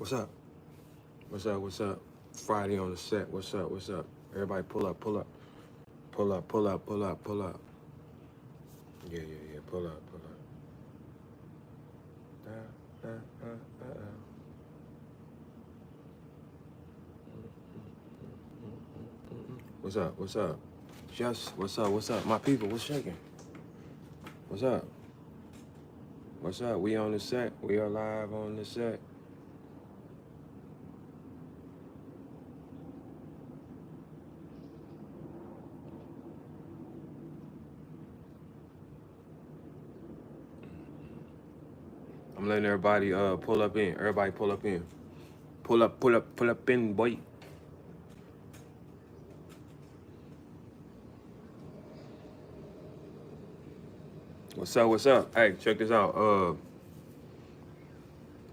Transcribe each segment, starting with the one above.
What's up? What's up? What's up? Friday on the set. What's up? What's up? Everybody pull up, pull up. Pull up, pull up, pull up, pull up. Yeah. Pull up, pull up. What's up? What's up? Just, what's up? What's up? My people, what's shaking? What's up? What's up? We on the set. We are live on the set. I'm letting everybody pull up in. Everybody pull up in. Pull up in, boy. What's up? What's up? Hey, check this out.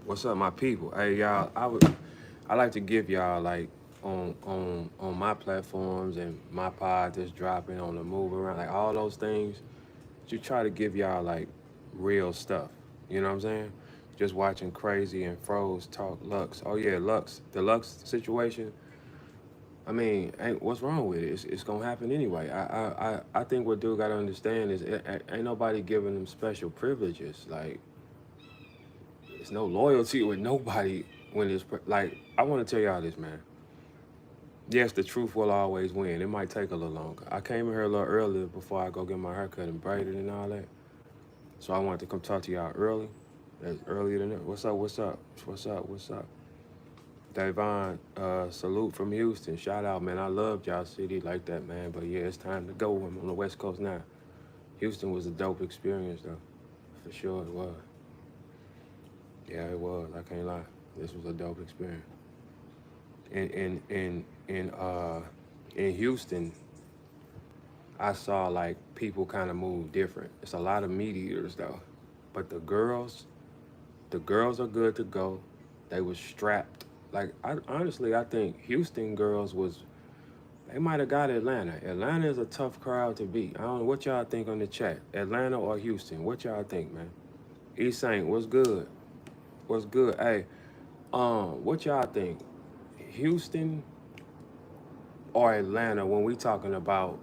What's up, my people? Hey, y'all. I like to give y'all like on my platforms and my pod that's dropping on the move around, like all those things. To try to give y'all like real stuff. You know what I'm saying? Just watching Crazy and Froze talk Lux. Oh yeah, Lux. The Lux situation. I mean, what's wrong with it? It's gonna happen anyway. I think what dude gotta understand is ain't nobody giving them special privileges. Like, there's no loyalty with nobody when it's like. I want to tell y'all this, man. Yes, the truth will always win. It might take a little longer. I came in here a little earlier before I go get my haircut and braided and all that. So I wanted to come talk to y'all early. That's earlier than that. What's up? What's up? What's up? What's up? Davon, salute from Houston. Shout out, man. I loved y'all city like that, man. But yeah, it's time to go. I'm on the West Coast now. Houston was a dope experience, though. For sure it was. Yeah, it was. I can't lie. This was a dope experience. In Houston, I saw like people kind of move different. It's a lot of meat eaters though, but the girls are good to go. They was strapped. Like honestly, I think Houston girls they might have got Atlanta. Atlanta is a tough crowd to beat. I don't know what y'all think on the chat. Atlanta or Houston? What y'all think, man? East Saint, what's good? What's good? Hey, what y'all think? Houston or Atlanta when we talking about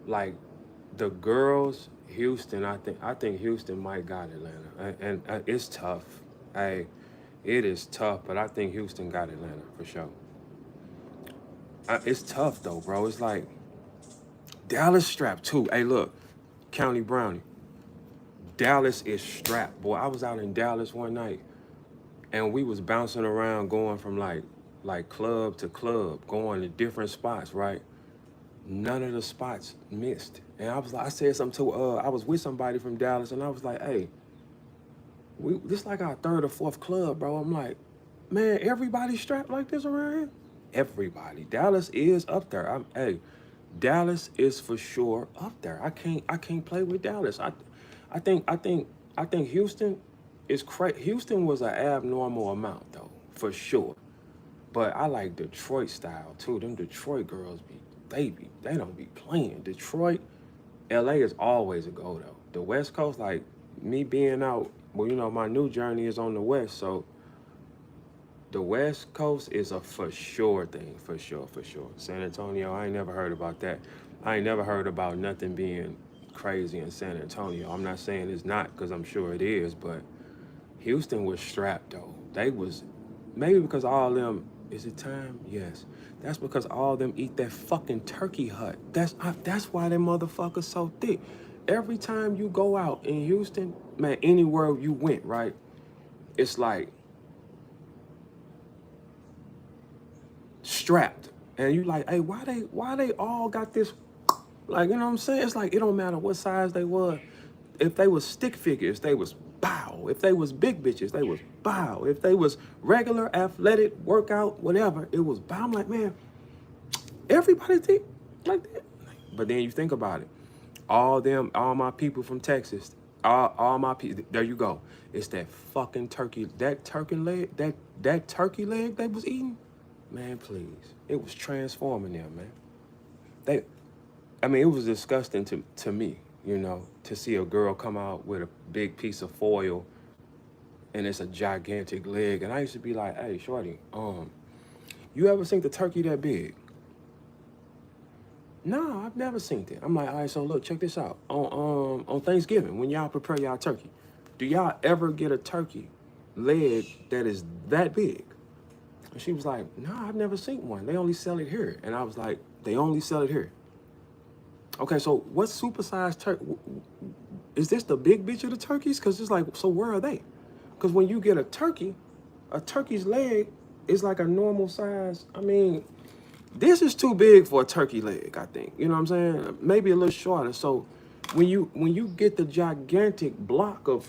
like the girls? Houston, I think Houston might got Atlanta, and it's tough. Hey, it is tough, but I think Houston got Atlanta for sure. It's tough though, bro. It's like Dallas strapped too. Hey, look, County Brownie. Dallas is strapped, boy. I was out in Dallas one night, and we was bouncing around, going from like club to club, going to different spots, right? None of the spots missed. And I said something to I was with somebody from Dallas, and I was like, hey, this like our third or fourth club, bro. I'm like, man, everybody strapped like this around here? Everybody. Dallas is up there. Hey, Dallas is for sure up there. I can't play with Dallas. I think Houston is crazy. Houston was an abnormal amount though, for sure. But I like Detroit style too. Them Detroit girls they don't be playing. Detroit, LA is always a go though. The West Coast, like me being out, well, you know, my new journey is on the West, so the West Coast is a for sure thing, for sure. San Antonio, I ain't never heard about that. I ain't never heard about nothing being crazy in San Antonio. I'm not saying it's not, because I'm sure it is, but Houston was strapped though. They was, maybe because all them, is it time? Yes. That's because all them eat that fucking turkey hut. That's why them motherfuckers so thick. Every time you go out in Houston, man, anywhere you went, right? It's like strapped. And you like, hey, why they all got this, like, you know what I'm saying? It's like it don't matter what size they was. If they was stick figures, they was bow. If they was big bitches, they was bow. If they was regular, athletic, workout, whatever, it was bow. I'm like, man, everybody think like that. But then you think about it. All my people from Texas, all my people, there you go. It's that fucking turkey, that turkey leg they was eating. Man, please. It was transforming them, man. It was disgusting to me, you know, to see a girl come out with a big piece of foil and it's a gigantic leg. And I used to be like, hey, shorty, you ever seen the turkey that big? No, I've never seen it. I'm like, all right, so look, check this out. On Thanksgiving, when y'all prepare y'all turkey, do y'all ever get a turkey leg that is that big? And she was like, no, I've never seen one. They only sell it here. And I was like, they only sell it here. Okay, so what supersized turkey? Is this the big bitch of the turkeys? Because it's like, so where are they? Because when you get a turkey's leg is like a normal size. I mean, this is too big for a turkey leg, I think. You know what I'm saying? Maybe a little shorter. So when you get the gigantic block of,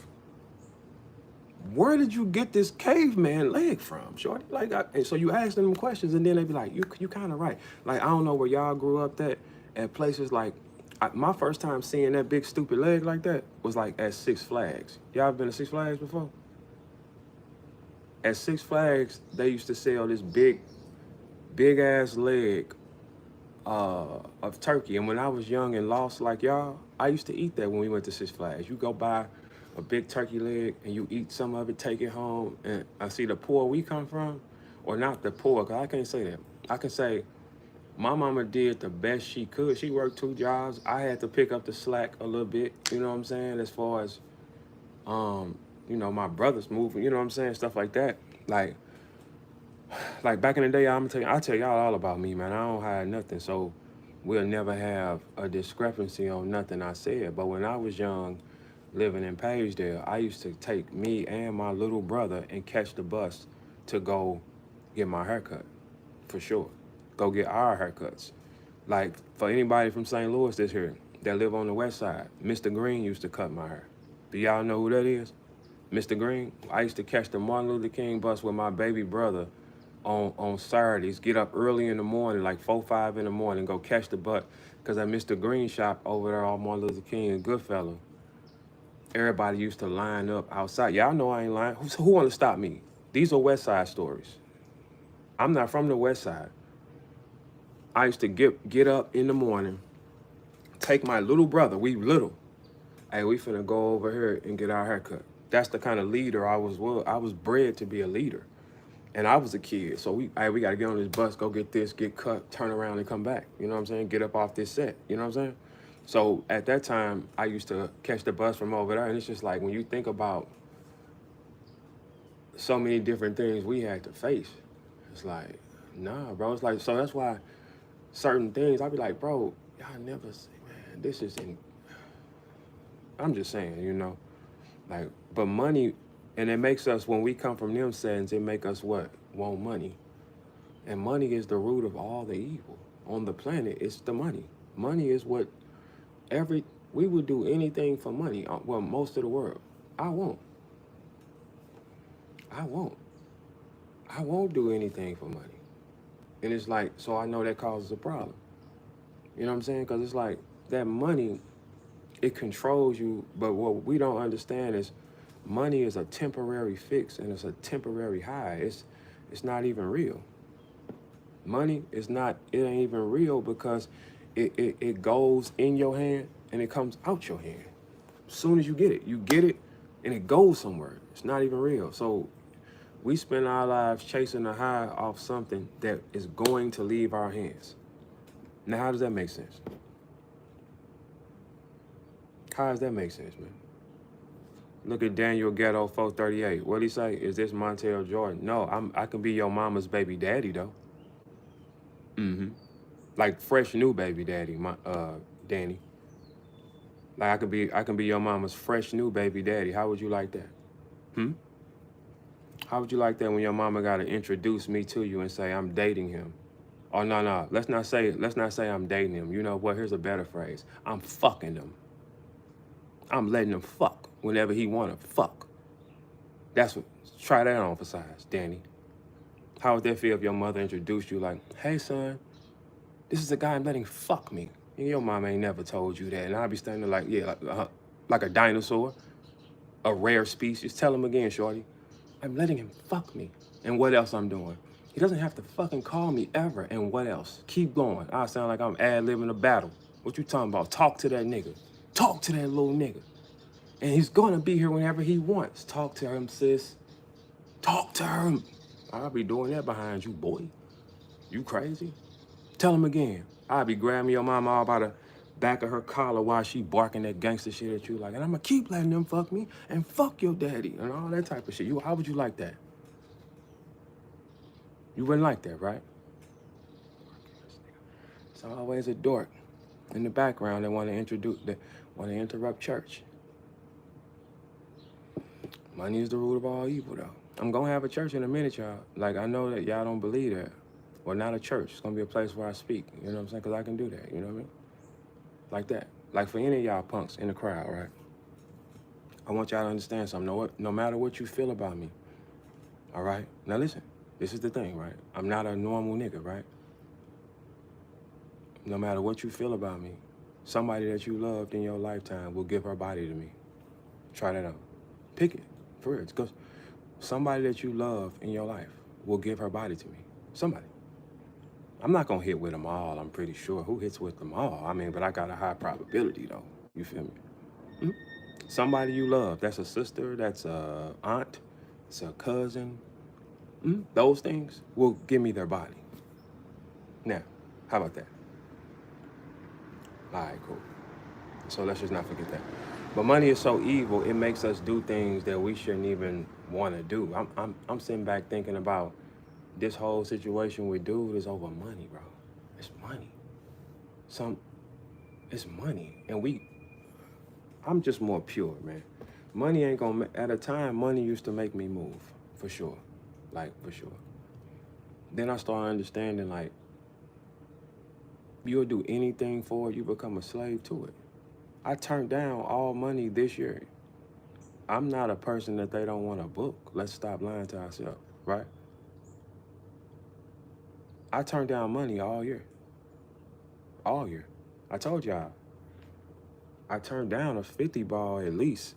where did you get this caveman leg from, shorty? Like, and so you ask them questions, and then they be like, you kind of right. Like, I don't know where y'all grew up at places like, my first time seeing that big stupid leg like that was like at Six Flags. Y'all been to Six Flags before? At Six Flags, they used to sell this big ass leg of turkey. And when I was young and lost like y'all, I used to eat that when we went to Six Flags. You go buy a big turkey leg and you eat some of it, take it home. And I see the poor we come from, or not the poor, because I can't say that. I can say my mama did the best she could. She worked 2 jobs. I had to pick up the slack a little bit, you know what I'm saying? As far as, you know, my brothers moving, you know what I'm saying? Stuff like that. Like back in the day, I'll tell y'all all about me, man. I don't hide nothing. So we'll never have a discrepancy on nothing I said. But when I was young, living in Pagedale, I used to take me and my little brother and catch the bus to go get my haircut, for sure. Go get our haircuts. Like, for anybody from St. Louis that's here, that live on the west side, Mr. Green used to cut my hair. Do y'all know who that is? Mr. Green? I used to catch the Martin Luther King bus with my baby brother on Saturdays, get up early in the morning, like 4, 5 in the morning, go catch the bus. Because at Mr. Green shop over there on Martin Luther King and Goodfellow, everybody used to line up outside. Y'all know I ain't lying. Who want to stop me? These are West Side stories. I'm not from the West Side. I used to get up in the morning, take my little brother, we little. Hey, we finna go over here and get our haircut. That's the kind of leader I was. Well, I was bred to be a leader. And I was a kid, so we got to get on this bus, go get this, get cut, turn around and come back. You know what I'm saying? Get up off this set. You know what I'm saying? So at that time, I used to catch the bus from over there. And it's just like, when you think about so many different things we had to face, it's like, nah, bro. It's like, so that's why certain things, I'd be like, bro, y'all never say, man, this is I'm just saying, you know, like, but money, and it makes us, when we come from them settings, it make us what? Want money. And money is the root of all the evil on the planet. It's the money. Money is what we would do anything for money. Well, most of the world. I won't do anything for money. And it's like, so I know that causes a problem. You know what I'm saying? Because it's like, that money, it controls you. But what we don't understand is, money is a temporary fix, and it's a temporary high. It's not even real. Money is not, it ain't even real, because it goes in your hand and it comes out your hand. As soon as you get it and it goes somewhere. It's not even real. So we spend our lives chasing a high off something that is going to leave our hands. Now, how does that make sense? How does that make sense, man? Look at Daniel Ghetto 438. What'd he say? Is this Montel Jordan? No, I can be your mama's baby daddy, though. Like fresh new baby daddy, Danny. Like I can be your mama's fresh new baby daddy. How would you like that? How would you like that when your mama gotta introduce me to you and say I'm dating him? Oh no. Let's not say I'm dating him. You know what? Here's a better phrase. I'm fucking him. I'm letting him fuck whenever he wanna fuck. That's what. Try that on for size, Danny. How would that feel if your mother introduced you like, hey son, this is a guy I'm letting fuck me. And your mama ain't never told you that. And I'd be standing there like, yeah, like a dinosaur, a rare species. Tell him again, shorty. I'm letting him fuck me. And what else I'm doing? He doesn't have to fucking call me ever. And what else? Keep going. I sound like I'm ad-libbing a battle. What you talking about? Talk to that nigga. Talk to that little nigga. And he's gonna be here whenever he wants. Talk to him, sis. Talk to him. I'll be doing that behind you, boy. You crazy? Tell him again. I'll be grabbing your mama all by the back of her collar while she barking that gangster shit at you like, and I'm gonna keep letting them fuck me and fuck your daddy and all that type of shit. How would you like that? You wouldn't like that, right? It's always a dork in the background that want to interrupt church. Money is the root of all evil, though. I'm gonna have a church in a minute, y'all. Like, I know that y'all don't believe that. Well, not a church. It's gonna be a place where I speak. You know what I'm saying? Because I can do that. You know what I mean? Like that. Like for any of y'all punks in the crowd, right? I want y'all to understand something. No matter what you feel about me, all right? Now listen, this is the thing, right? I'm not a normal nigga, right? No matter what you feel about me, somebody that you loved in your lifetime will give her body to me. Try that out. Pick it, for real. Because somebody that you love in your life will give her body to me. Somebody. I'm not gonna hit with them all, I'm pretty sure. Who hits with them all? I mean, but I got a high probability though. You feel me? Hmm? Somebody you love. That's a sister, that's a aunt, it's a cousin. Those things will give me their body. Now, how about that? All right, cool. So let's just not forget that. But money is so evil, it makes us do things that we shouldn't even want to do. I'm sitting back thinking about this whole situation with dude is over money, bro. It's money. It's money. And I'm just more pure, man. Money ain't gonna, at a time, money used to make me move, for sure. Like, for sure. Then I started understanding, like, you'll do anything for it, you become a slave to it. I turned down all money this year. I'm not a person that they don't want to book. Let's stop lying to ourselves, right? I turned down money all year. All year. I told y'all, I turned down a 50 ball at least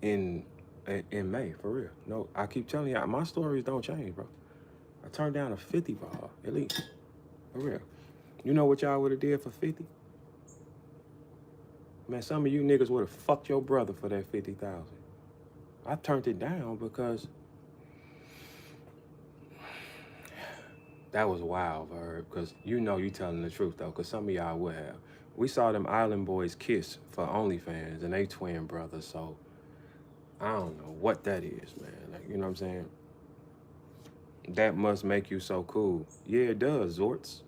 in May, for real. No, I keep telling y'all, my stories don't change, bro. I turned down a 50 ball at least, for real. You know what y'all would have did for 50? Man, some of you niggas would have fucked your brother for that 50,000. I turned it down because that was wild, Verb, because you know you telling the truth, though, because some of y'all would have. We saw them Island Boys kiss for OnlyFans, and they twin brothers, so I don't know what that is, man. Like, you know what I'm saying? That must make you so cool. Yeah, it does, Zorts.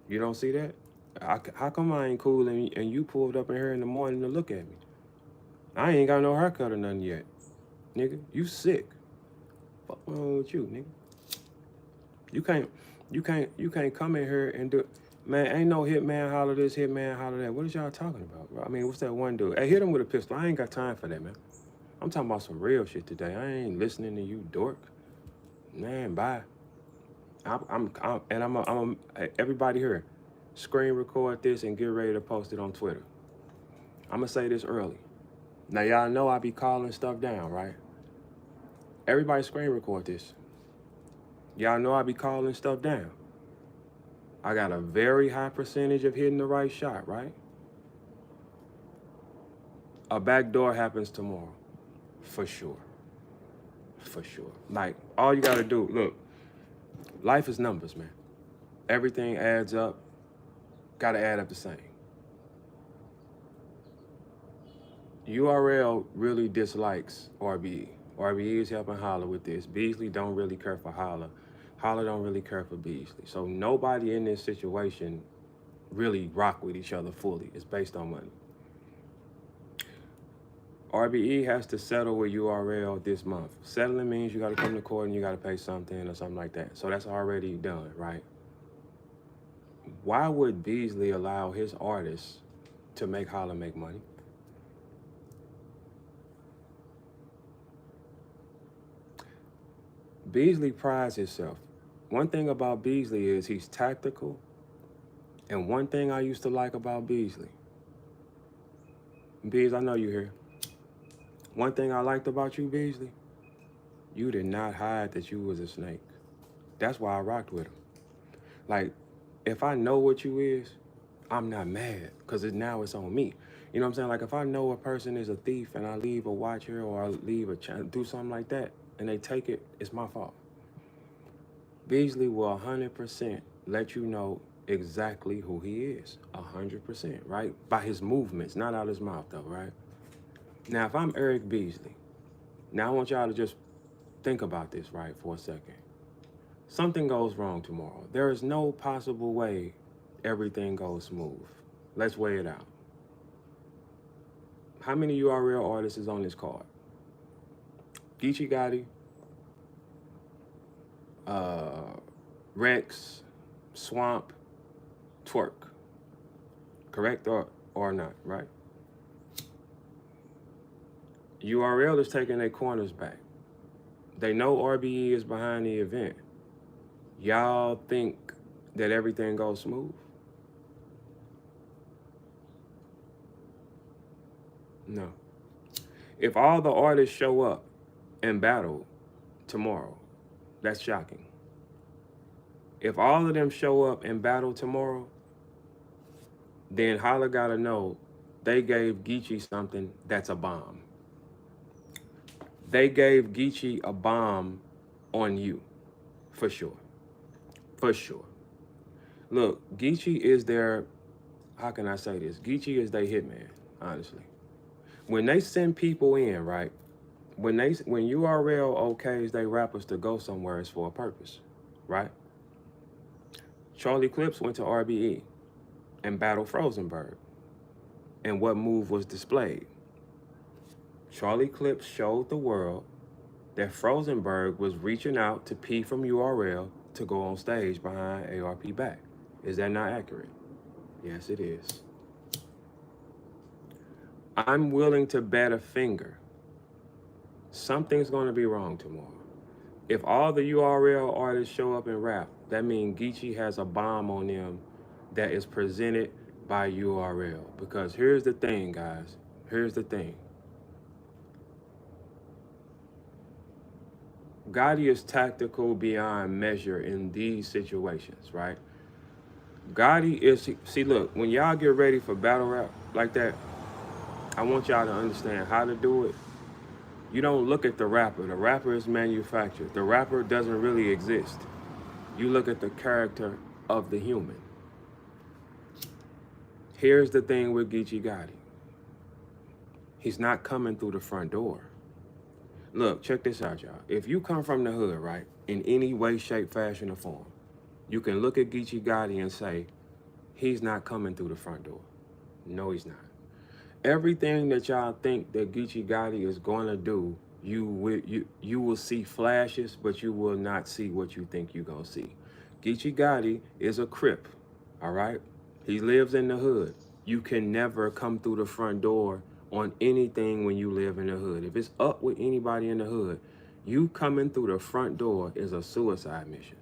You don't see that? How come I ain't cool and you pulled up in here in the morning to look at me? I ain't got no haircut or nothing yet. Nigga, you sick. Fuck wrong with you, nigga? You can't come in here and do, man, ain't no hitman holler this, hitman holler that. What is y'all talking about, bro? I mean, what's that one dude? Hey, hit him with a pistol. I ain't got time for that, man. I'm talking about some real shit today. I ain't listening to you, dork. Man, bye. Everybody here, screen record this and get ready to post it on Twitter. I'm gonna say this early. Now, y'all know I be calling stuff down, right? Everybody screen record this. Y'all know I be calling stuff down. I got a very high percentage of hitting the right shot, right? A backdoor happens tomorrow, for sure. For sure. Like, all you gotta do, look, life is numbers, man. Everything adds up, gotta add up the same. URL really dislikes RBE. RBE is helping Holla with this. Beasley don't really care for Holla. Holla don't really care for Beasley. So nobody in this situation really rock with each other fully. It's based on money. RBE has to settle with URL this month. Settling means you got to come to court and you got to pay something or something like that. So that's already done, right? Why would Beasley allow his artists to make Holla make money? Beasley prides himself. One thing about Beasley is he's tactical. And one thing I used to like about Beasley. Beasley, I know you here. One thing I liked about you, Beasley, you did not hide that you was a snake. That's why I rocked with him. Like, if I know what you is, I'm not mad because now it's on me. You know what I'm saying? Like if I know a person is a thief and I leave a watch here or I leave do something like that and they take it, it's my fault. Beasley will 100% let you know exactly who he is. 100%, right? By his movements, not out his mouth though, right? Now, if I'm Eric Beasley, now I want y'all to just think about this, right, for a second. Something goes wrong tomorrow. There is no possible way everything goes smooth. Let's weigh it out. How many URL artists is on this card? Geechee Gotti, Rex, Swamp, Twerk. Correct or not, right? URL is taking their corners back. They know RBE is behind the event. Y'all think that everything goes smooth? No. If all the artists show up and battle tomorrow, that's shocking. If all of them show up and battle tomorrow, then Holla gotta know they gave Geechee something that's a bomb. They gave Geechee a bomb on you, for sure. For sure. Look, Geechee is their, how can I say this? Geechee is their hitman, honestly. When they send people in, right? When URL okays they rappers to go somewhere, it's for a purpose, right? Charlie Clips went to RBE and battled Frozenberg. And what move was displayed? Charlie Clips showed the world that Frozenberg was reaching out to P from URL to go on stage behind ARP back. Is that not accurate? Yes, it is. I'm willing to bet a finger. Something's going to be wrong tomorrow. If all the URL artists show up and rap, that means Geechee has a bomb on them that is presented by URL. Because here's the thing, guys. Here's the thing. Gotti is tactical beyond measure in these situations, right? Gotti is, see, look, when y'all get ready for battle rap like that, I want y'all to understand how to do it. You don't look at the rapper. The rapper is manufactured. The rapper doesn't really exist. You look at the character of the human. Here's the thing with Geechee Gotti. He's not coming through the front door. Look, check this out, y'all. If you come from the hood, right, in any way, shape, fashion, or form, you can look at Geechee Gotti and say, he's not coming through the front door. No, he's not. Everything that y'all think that Geechee Gotti is going to do, you will see flashes, but you will not see what you think you're going to see. Geechee Gotti is a Crip, all right? He lives in the hood. You can never come through the front door on anything when you live in the hood. If it's up with anybody in the hood, you coming through the front door is a suicide mission.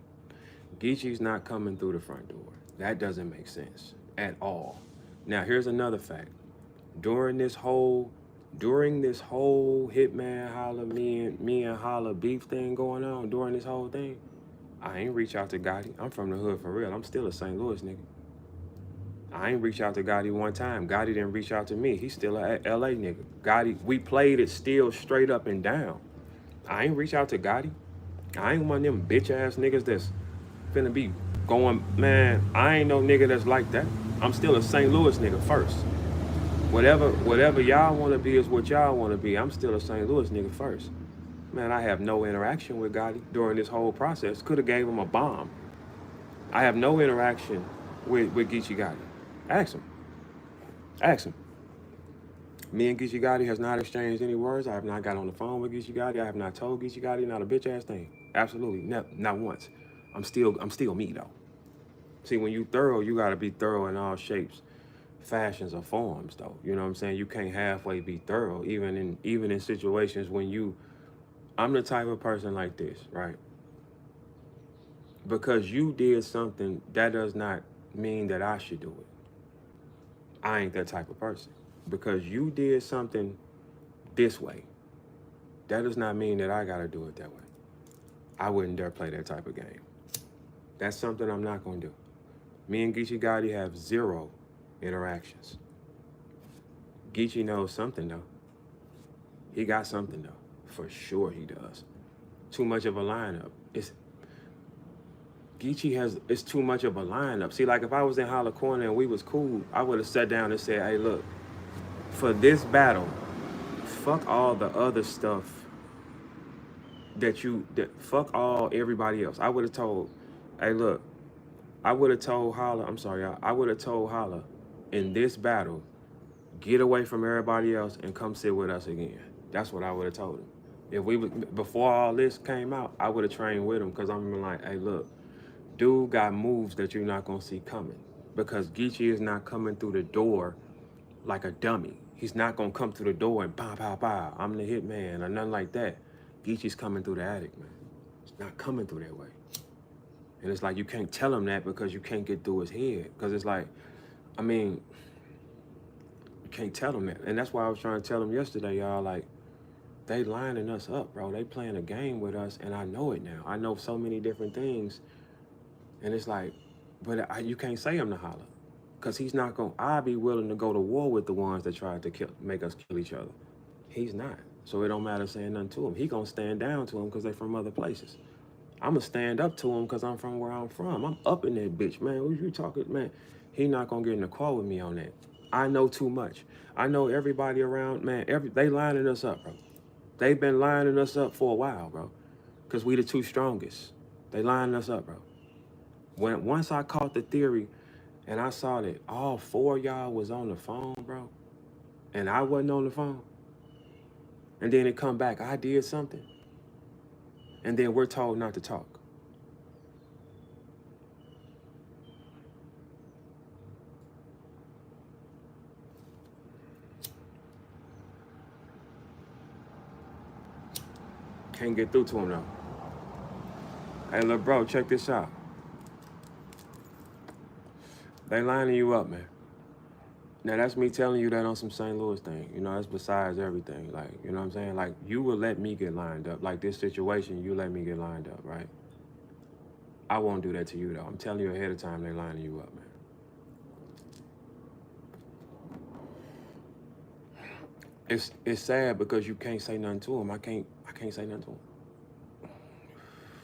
Geechee's not coming through the front door. That doesn't make sense at all. Now, here's another fact. During this whole Hitman Holla, me and Holla beef thing going on, during this whole thing, I ain't reach out to Gotti. I'm from the hood for real. I'm still a St. Louis nigga. I ain't reach out to Gotti one time. Gotti didn't reach out to me. He's still a LA nigga. Gotti, we played it still straight up and down. I ain't reach out to Gotti. I ain't one of them bitch ass niggas that's finna be going, man, I ain't no nigga that's like that. I'm still a St. Louis nigga first. Whatever y'all want to be is what y'all want to be. I'm still a St. Louis nigga first. Man, I have no interaction with Gotti during this whole process. Could have gave him a bomb. I have no interaction with Geechee Gotti. Ask him. Ask him. Me and Geechee Gotti has not exchanged any words. I have not got on the phone with Geechee Gotti. I have not told Geechee Gotti not a bitch ass thing. Absolutely, not once. I'm still me though. See, when you thorough, you gotta be thorough in all shapes, fashions, or forms though. You know what I'm saying? You can't halfway be thorough, even in situations when I'm the type of person like this, right? Because you did something, that does not mean that I should do it. I ain't that type of person. Because you did something this way, that does not mean that I gotta do it that way. I wouldn't dare play that type of game. That's something I'm not gonna do. Me and Geechee Gotti have zero interactions. Geechee knows something though. He got something though. For sure he does. Too much of a lineup. It's too much of a lineup. See, like if I was in Holler Corner and we was cool, I would have sat down and said, hey, look, for this battle, fuck all the other stuff fuck everybody else. I would have told, hey, look, I would have told Holler, I'm sorry, y'all, I would have told Holler, in this battle, get away from everybody else and come sit with us again. That's what I would have told him. If we before all this came out, I would have trained with him because I'm like, hey, look, dude got moves that you're not gonna see coming because Geechee is not coming through the door like a dummy. He's not gonna come through the door and pow, pow, pow, I'm the hitman or nothing like that. Geechee's coming through the attic, man. It's not coming through that way. And it's like, you can't tell him that because you can't get through his head. Because it's like, I mean, you can't tell him that. And that's why I was trying to tell him yesterday, y'all, like, they lining us up, bro. They playing a game with us, and I know it now. I know so many different things. And it's like, but you can't say him to Holler. Because he's not going to, I'll be willing to go to war with the ones that tried to make us kill each other. He's not. So it don't matter saying nothing to him. He going to stand down to him because they from other places. I'm going to stand up to him because I'm from where I'm from. I'm up in that bitch, man. What you talking, man? He not going to get in the call with me on that. I know too much. I know everybody around, man. They lining us up, bro. They've been lining us up for a while, bro. Because we the two strongest. They lining us up, bro. Once I caught the theory and I saw that all four of y'all was on the phone, bro, and I wasn't on the phone, and then it come back, I did something, and then we're told not to talk. Can't get through to him, though. Hey, look, bro, check this out. They lining you up, man. Now, that's me telling you that on some St. Louis thing. You know, that's besides everything. Like, you know what I'm saying? Like, you will let me get lined up. Like, this situation, you let me get lined up, right? I won't do that to you, though. I'm telling you ahead of time they lining you up, man. It's sad because you can't say nothing to him. I can't say nothing to him.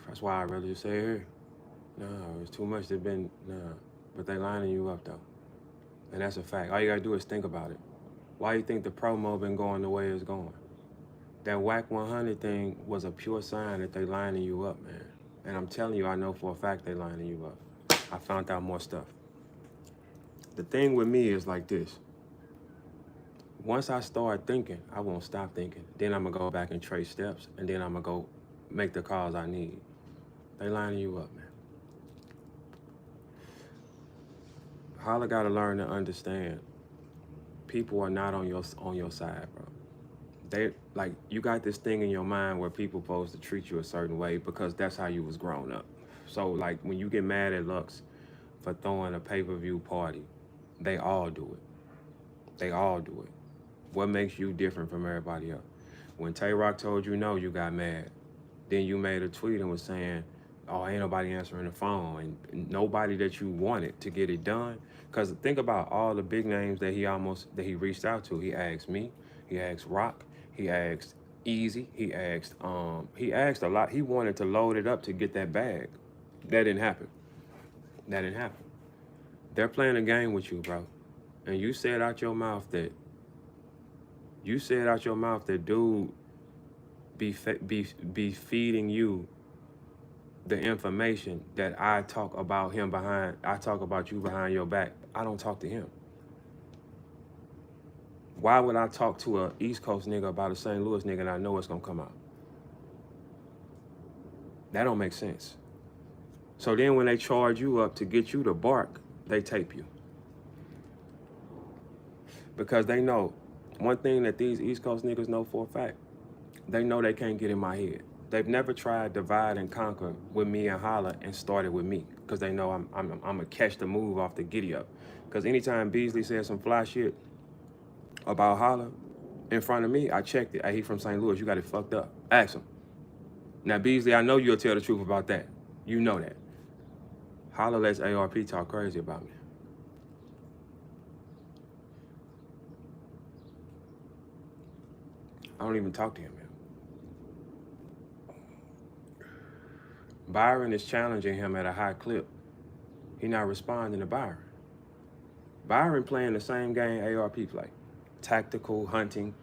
That's why I'd rather just say here. No, it's too much. But they lining you up, though. And that's a fact. All you gotta do is think about it. Why you think the promo been going the way it's going? That Whack 100 thing was a pure sign that they lining you up, man. And I'm telling you, I know for a fact they lining you up. I found out more stuff. The thing with me is like this. Once I start thinking, I won't stop thinking. Then I'm gonna go back and trace steps, and then I'm gonna go make the calls I need. They lining you up, man. Holler gotta learn to understand. People are not on your side, bro. They like you got this thing in your mind where people supposed to treat you a certain way because that's how you was grown up. So like when you get mad at Lux for throwing a pay-per-view party, they all do it. They all do it. What makes you different from everybody else? When Tay-Rock told you no, you got mad. Then you made a tweet and was saying, oh, ain't nobody answering the phone, and nobody that you wanted to get it done. Because think about all the big names that he reached out to. He asked me, he asked Rock, he asked Easy, he asked a lot. He wanted to load it up to get that bag. That didn't happen. That didn't happen. They're playing a game with you, bro. And you said out your mouth that dude be feeding you the information that I talk about you behind your back. I don't talk to him. Why would I talk to a East Coast nigga about a St. Louis nigga and I know it's gonna come out? That don't make sense. So then when they charge you up to get you to bark, they tape you. Because they know, one thing that these East Coast niggas know for a fact, they know they can't get in my head. They've never tried divide and conquer with me and Holler and started with me because they know I'm gonna catch the move off the giddy up. Because anytime Beasley said some fly shit about Holler in front of me, I checked it. Hey, he from St. Louis. You got it fucked up. Ask him. Now Beasley, I know you'll tell the truth about that. You know that. Holler lets ARP talk crazy about me. I don't even talk to him, man. Byron is challenging him at a high clip. He not responding to Byron. Byron playing the same game ARP play. Tactical, hunting.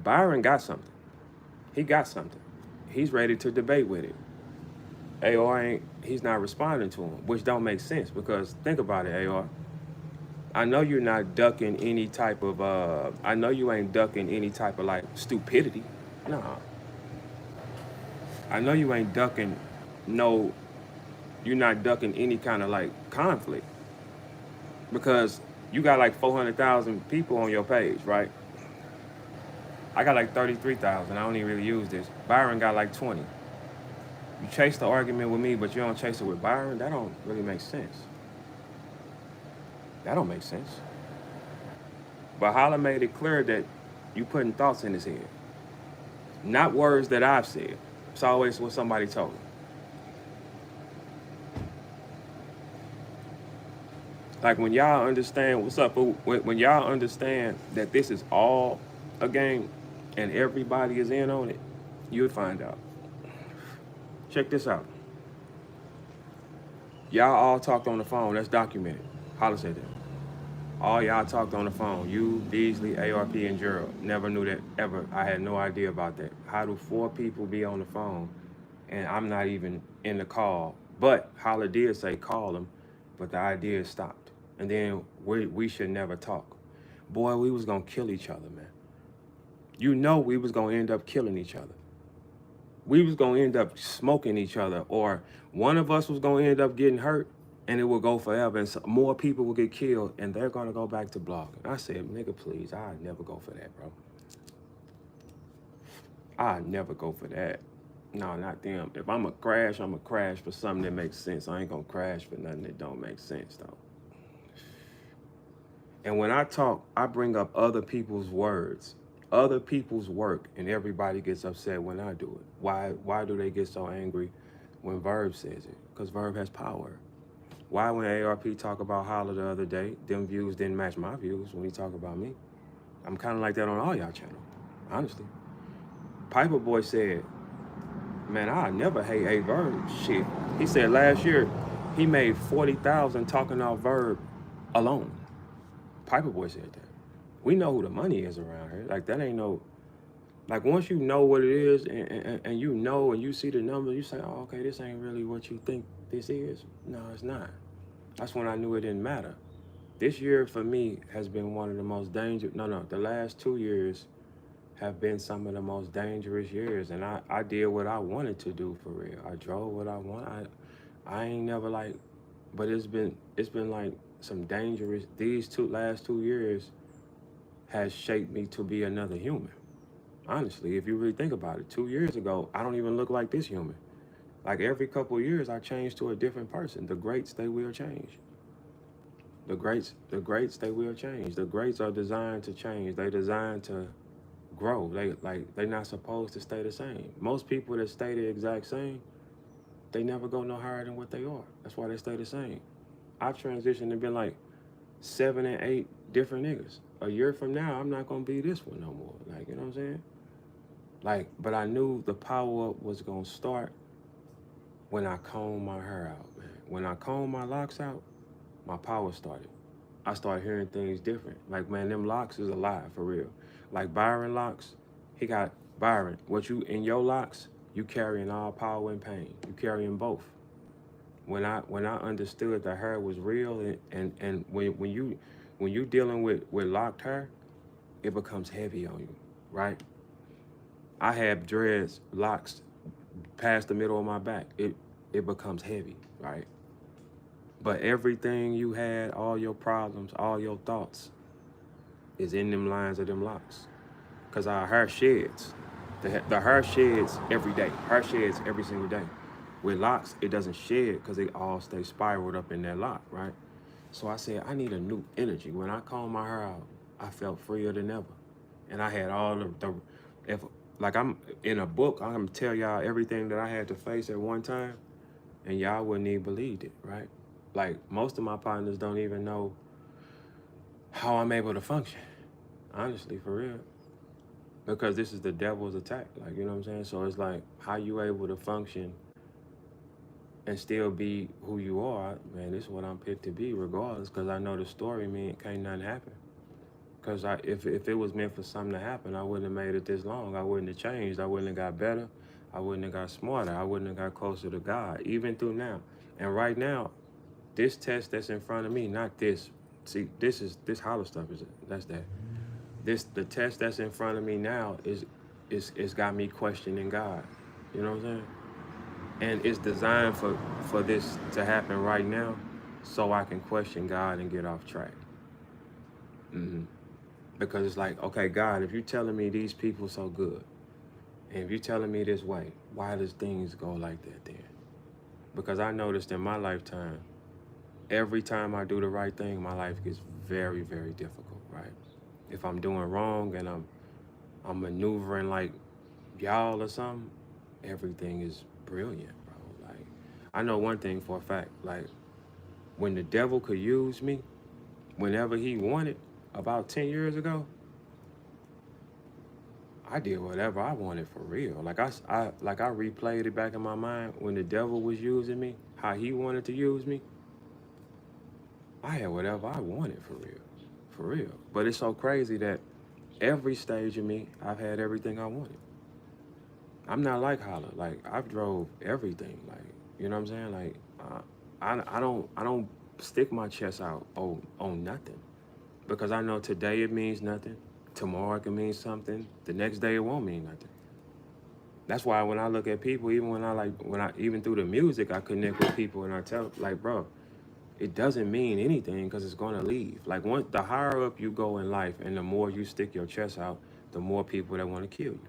Byron got something. He got something. He's ready to debate with it. AR he's not responding to him, which don't make sense because think about it, AR. I know you're not ducking any type of, I know you ain't ducking any type of like stupidity. No. I know you ain't ducking you're not ducking any kind of like conflict because you got like 400,000 people on your page, right? I got like 33,000. I don't even really use this. Byron got like 20. You chase the argument with me, but you don't chase it with Byron? That don't really make sense. That don't make sense. But Holla made it clear that you putting thoughts in his head. Not words that I've said. It's always what somebody told me. Like when y'all understand, what's up, when y'all understand that this is all a game and everybody is in on it, you'll find out. Check this out. Y'all all talked on the phone. That's documented. Holla said that. All y'all talked on the phone. You, Beasley, ARP, and Gerald. Never knew that ever. I had no idea about that. How do 4 people be on the phone and I'm not even in the call? But Holla did say call him, but the idea stopped. And then we should never talk. Boy, we was gonna kill each other, man. You know we was gonna end up killing each other. We was gonna end up smoking each other, or one of us was gonna end up getting hurt, and it will go forever, and so more people will get killed, and they're gonna go back to blogging. I said, nigga, please, I'd never go for that, bro. I'd never go for that. No, not them. If I'm going to crash for something that makes sense. I ain't gonna crash for nothing that don't make sense, though. And when I talk, I bring up other people's words, other people's work, and everybody gets upset when I do it. Why do they get so angry when Verb says it? Because Verb has power. Why when ARP talk about Holla the other day, them views didn't match my views when he talk about me? I'm kind of like that on all y'all channel, honestly. Piper Boy said, man, I never hate a Verb shit. He said last year he made 40,000 talking off Verb alone. Piper Boy said that. We know who the money is around here. Like that ain't no, like once you know what it is and you know and you see the number, you say, oh, okay, this ain't really what you think this is. No, it's not. That's when I knew it didn't matter. This year for me has been one of the most dangerous, the last 2 years have been some of the most dangerous years. And I did what I wanted to do for real. I drove what I want. I ain't never like, but it's been like some dangerous, these last 2 years has shaped me to be another human. Honestly, if you really think about it, 2 years ago, I don't even look like this human. Like every couple of years, I change to a different person. The greats, they will change. The greats, they will change. The greats are designed to change. They're designed to grow. They're not supposed to stay the same. Most people that stay the exact same, they never go no higher than what they are. That's why they stay the same. I've transitioned and been like 7 and 8 different niggas. A year from now, I'm not gonna be this one no more. Like, you know what I'm saying? Like, but I knew the power up was gonna start when I combed my hair out, man. When I combed my locks out, my power started. I started hearing things different. Like, man, them locks is alive, for real. Like Byron locks, he got Byron. What you, in your locks, you carrying all power and pain. You carrying both. When I understood that hair was real, and when you dealing with locked hair, it becomes heavy on you, right? I have dreads, locks past the middle of my back. It becomes heavy, right? But everything you had, all your problems, all your thoughts, is in them lines of them locks. Because our hair sheds. The hair sheds every day. Hair sheds every single day. With locks, it doesn't shed because they all stay spiraled up in that lock, right? So I said, I need a new energy. When I combed my hair out, I felt freer than ever. And I had all like I'm in a book, I'm gonna tell y'all everything that I had to face at one time, and y'all wouldn't even believe it, right? Like most of my partners don't even know how I'm able to function. Honestly, for real. because this is the devil's attack. Like, you know what I'm saying? So it's like, how you able to function and still be who you are? Man, this is what I'm picked to be regardless, because I know the story mean can't nothing happen. Because if it was meant for something to happen, I wouldn't have made it this long. I wouldn't have changed. I wouldn't have got better. I wouldn't have got smarter. I wouldn't have got closer to God, even through now. And right now, this test that's in front of me, not this. See, this hollow stuff that's that. The test that's in front of me now is got me questioning God. You know what I'm saying? And it's designed for this to happen right now, so I can question God and get off track. Mm-hmm. Because it's like, okay, God, if you're telling me these people so good, and if you're telling me this way, why does things go like that then? Because I noticed in my lifetime, every time I do the right thing, my life gets very, very difficult, right? If I'm doing wrong and I'm maneuvering like y'all or something, everything is brilliant, bro. Like, I know one thing for a fact, like, when the devil could use me whenever he wanted, about 10 years ago, I did whatever I wanted for real. Like I replayed it back in my mind when the devil was using me, how he wanted to use me. I had whatever I wanted for real, for real. But it's so crazy that every stage of me, I've had everything I wanted. I'm not like Holla. Like, I've drove everything. Like, you know what I'm saying? Like, I don't stick my chest out on nothing, because I know today it means nothing, tomorrow it can mean something, the next day it won't mean nothing. That's why when I look at people, even even through the music, I connect with people and I tell, like, bro, it doesn't mean anything because it's gonna leave. Like, the higher up you go in life and the more you stick your chest out, the more people that want to kill you.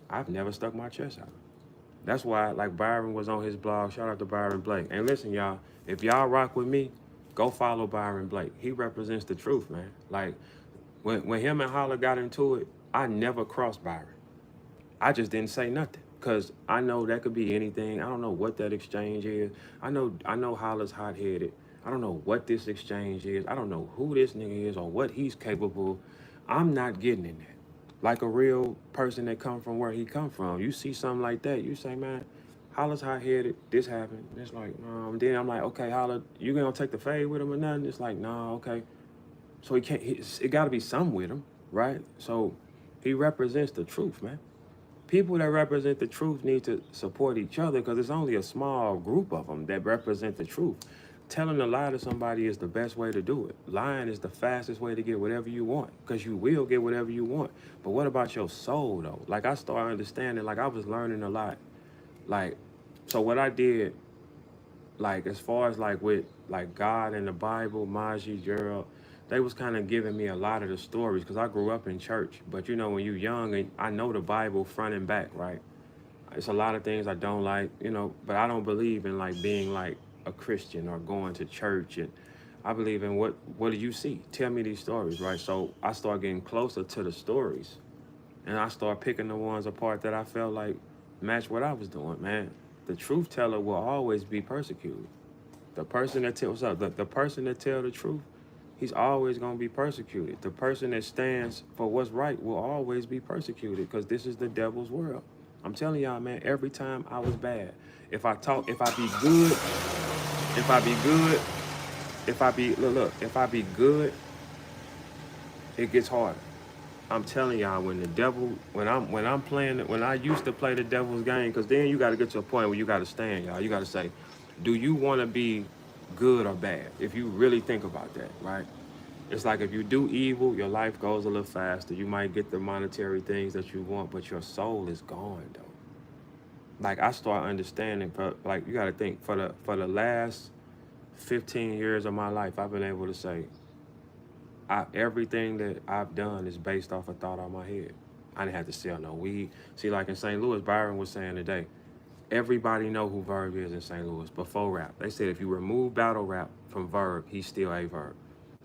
I've never stuck my chest out. That's why, like, Byron was on his blog. Shout out to Byron Blake. And listen, y'all, if y'all rock with me, go follow Byron Blake. He represents the truth, man. Like, when him and Holla got into it, I never crossed Byron. I just didn't say nothing because I know that could be anything. I don't know what that exchange is. I know Holla's hot headed. I don't know what this exchange is. I don't know who this nigga is or what he's capable of. I'm not getting in that. Like a real person that come from where he come from. You see something like that, you say, man, Holla's hot headed. This happened. It's like, then I'm like, okay, Holla, you gonna take the fade with him or nothing? It's like, nah, okay. So he can't. It got to be some with him, right? So he represents the truth, man. People that represent the truth need to support each other because it's only a small group of them that represent the truth. Telling a lie to somebody is the best way to do it. Lying is the fastest way to get whatever you want because you will get whatever you want. But what about your soul, though? Like, I started understanding, like, I was learning a lot. Like, so what I did, like, as far as, like, with, like, God and the Bible, Maji, Gerald, they was kind of giving me a lot of the stories because I grew up in church. But, you know, when you're young, and I know the Bible front and back, right? It's a lot of things I don't like, you know, but I don't believe in, like, being, like, a Christian or going to church. And I believe in what do you see? Tell me these stories, right? So I start getting closer to the stories. And I start picking the ones apart that I felt like match what I was doing, man. The truth teller will always be persecuted. The person that tells up, the person that tell the truth, he's always gonna be persecuted. The person that stands for what's right will always be persecuted because this is the devil's world. I'm telling y'all, man, every time I was bad. If I talk, if I be good, if I be good, if I be look, if I be good, it gets harder. I'm telling y'all, when the devil, when I'm playing, when I used to play the devil's game, because then you got to get to a point where you got to stand, y'all. You got to say, do you want to be good or bad? If you really think about that, right? It's like if you do evil, your life goes a little faster. You might get the monetary things that you want, but your soul is gone, though. Like, I start understanding, like, you got to think, for the last 15 years of my life, I've been able to say, everything that I've done is based off a thought on my head. I didn't have to sell no weed. See, like in St. Louis, Byron was saying today, everybody know who Verb is in St. Louis before rap. They said if you remove battle rap from Verb, he's still a Verb.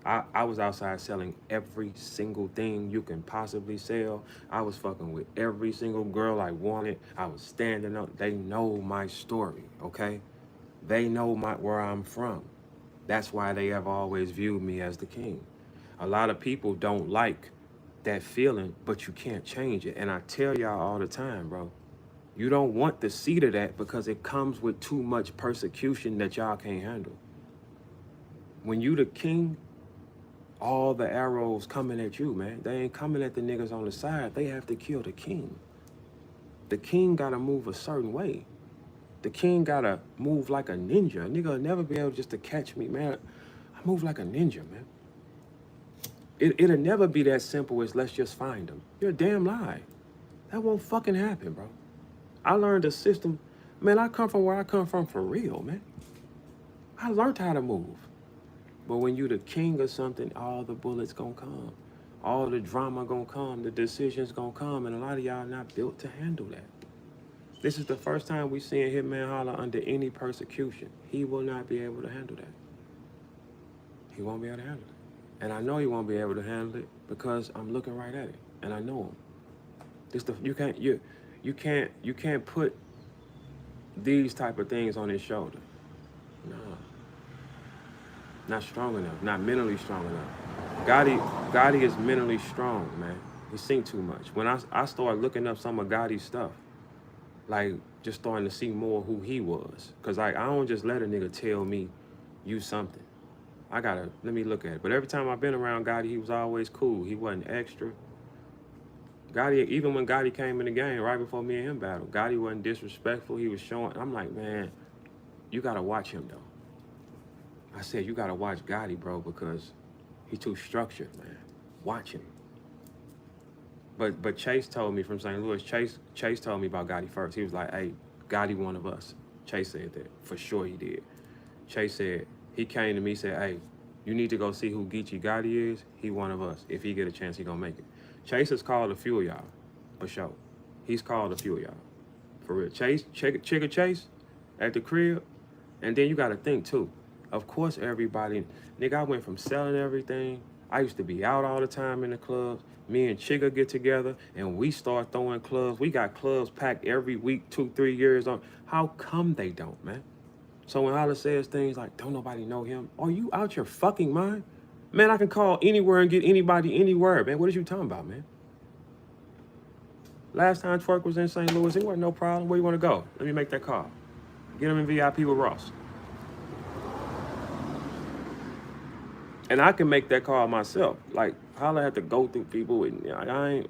I was outside selling every single thing you can possibly sell. I was fucking with every single girl I wanted. I was standing up. They know my story, okay? They know where I'm from. That's why they have always viewed me as the king. A lot of people don't like that feeling, but you can't change it. And I tell y'all all the time, bro, you don't want the seed of that because it comes with too much persecution that y'all can't handle. When you the king, all the arrows coming at you, man. They ain't coming at the niggas on the side. They have to kill the king. The king gotta move a certain way. The king gotta move like a ninja. A nigga will never be able just to catch me, man. I move like a ninja, man. It'll never be that simple as let's just find them. You're a damn lie. That won't fucking happen, bro. I learned a system. Man, I come from where I come from for real, man. I learned how to move. But when you the king of something, all the bullets gonna come. All the drama gonna come. The decisions gonna come. And a lot of y'all not built to handle that. This is the first time we seeing Hitman Holler under any persecution. He will not be able to handle that. He won't be able to handle it. And I know he won't be able to handle it because I'm looking right at it. And I know him. You can't put these type of things on his shoulder. No. Not strong enough. Not mentally strong enough. Gotti is mentally strong, man. He seen too much. When I started looking up some of Gotti's stuff, like just starting to see more who he was. Cause like I don't just let a nigga tell me you something. Let me look at it. But every time I've been around Gotti, he was always cool. He wasn't extra. Gotti, even when Gotti came in the game, right before me and him battled, Gotti wasn't disrespectful. He was showing, I'm like, man, you gotta watch him though. I said, you gotta watch Gotti, bro, because he too structured, man. Watch him. But Chase told me from St. Louis, Chase told me about Gotti first. He was like, hey, Gotti one of us. Chase said that. For sure he did. Chase said, he came to me, said, hey, you need to go see who Geechee Gotti is. He one of us. If he get a chance, he gonna make it. Chase has called a few of y'all, for sure. He's called a few of y'all, for real. Chase, Chigga Chase at the crib. And then you gotta think too. Of course everybody, nigga, I went from selling everything. I used to be out all the time in the clubs. Me and Chigga get together and we start throwing clubs. We got clubs packed every week, 2-3 years on. How come they don't, man? So when Holler says things like, don't nobody know him, are you out your fucking mind? Man, I can call anywhere and get anybody anywhere, man. What are you talking about, man? Last time Twerk was in St. Louis, it wasn't no problem. Where you want to go? Let me make that call. Get him in VIP with Ross. And I can make that call myself. Like, Holler had to go through people. And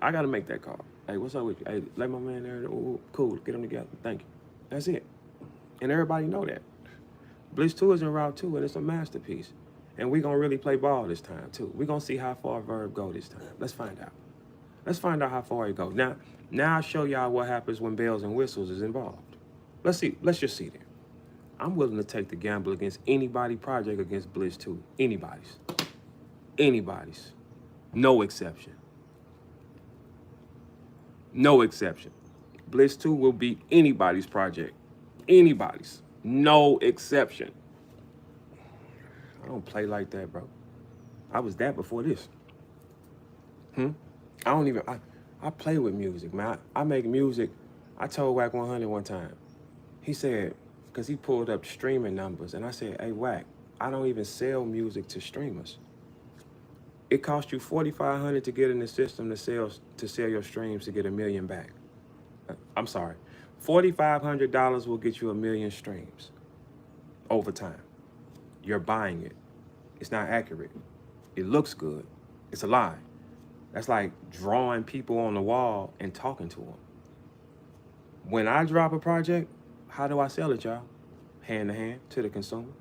I got to make that call. Hey, what's up with you? Hey, let my man there. Ooh, cool. Get them together. Thank you. That's it. And everybody know that. Blitz 2 is in Route 2, and it's a masterpiece. And we going to really play ball this time, too. We going to see how far Verb go this time. Let's find out. Let's find out how far he go. Now I'll show y'all what happens when bells and whistles is involved. Let's see. Let's just see there. I'm willing to take the gamble against anybody project against Blitz 2. Anybody's. Anybody's. No exception. No exception. Blitz 2 will be anybody's project. Anybody's. No exception. I don't play like that, bro. I was that before this. I play with music, man. I make music. I told Wack 100 one time. He said, because he pulled up streaming numbers, and I said, hey, Wack, I don't even sell music to streamers. It cost you $4,500 to get in the system to sell your streams to get 1 million back. I'm sorry. $4,500 will get you 1 million streams over time. You're buying it. It's not accurate. It looks good. It's a lie. That's like drawing people on the wall and talking to them. When I drop a project, how do I sell it, y'all? Hand to hand to the consumer.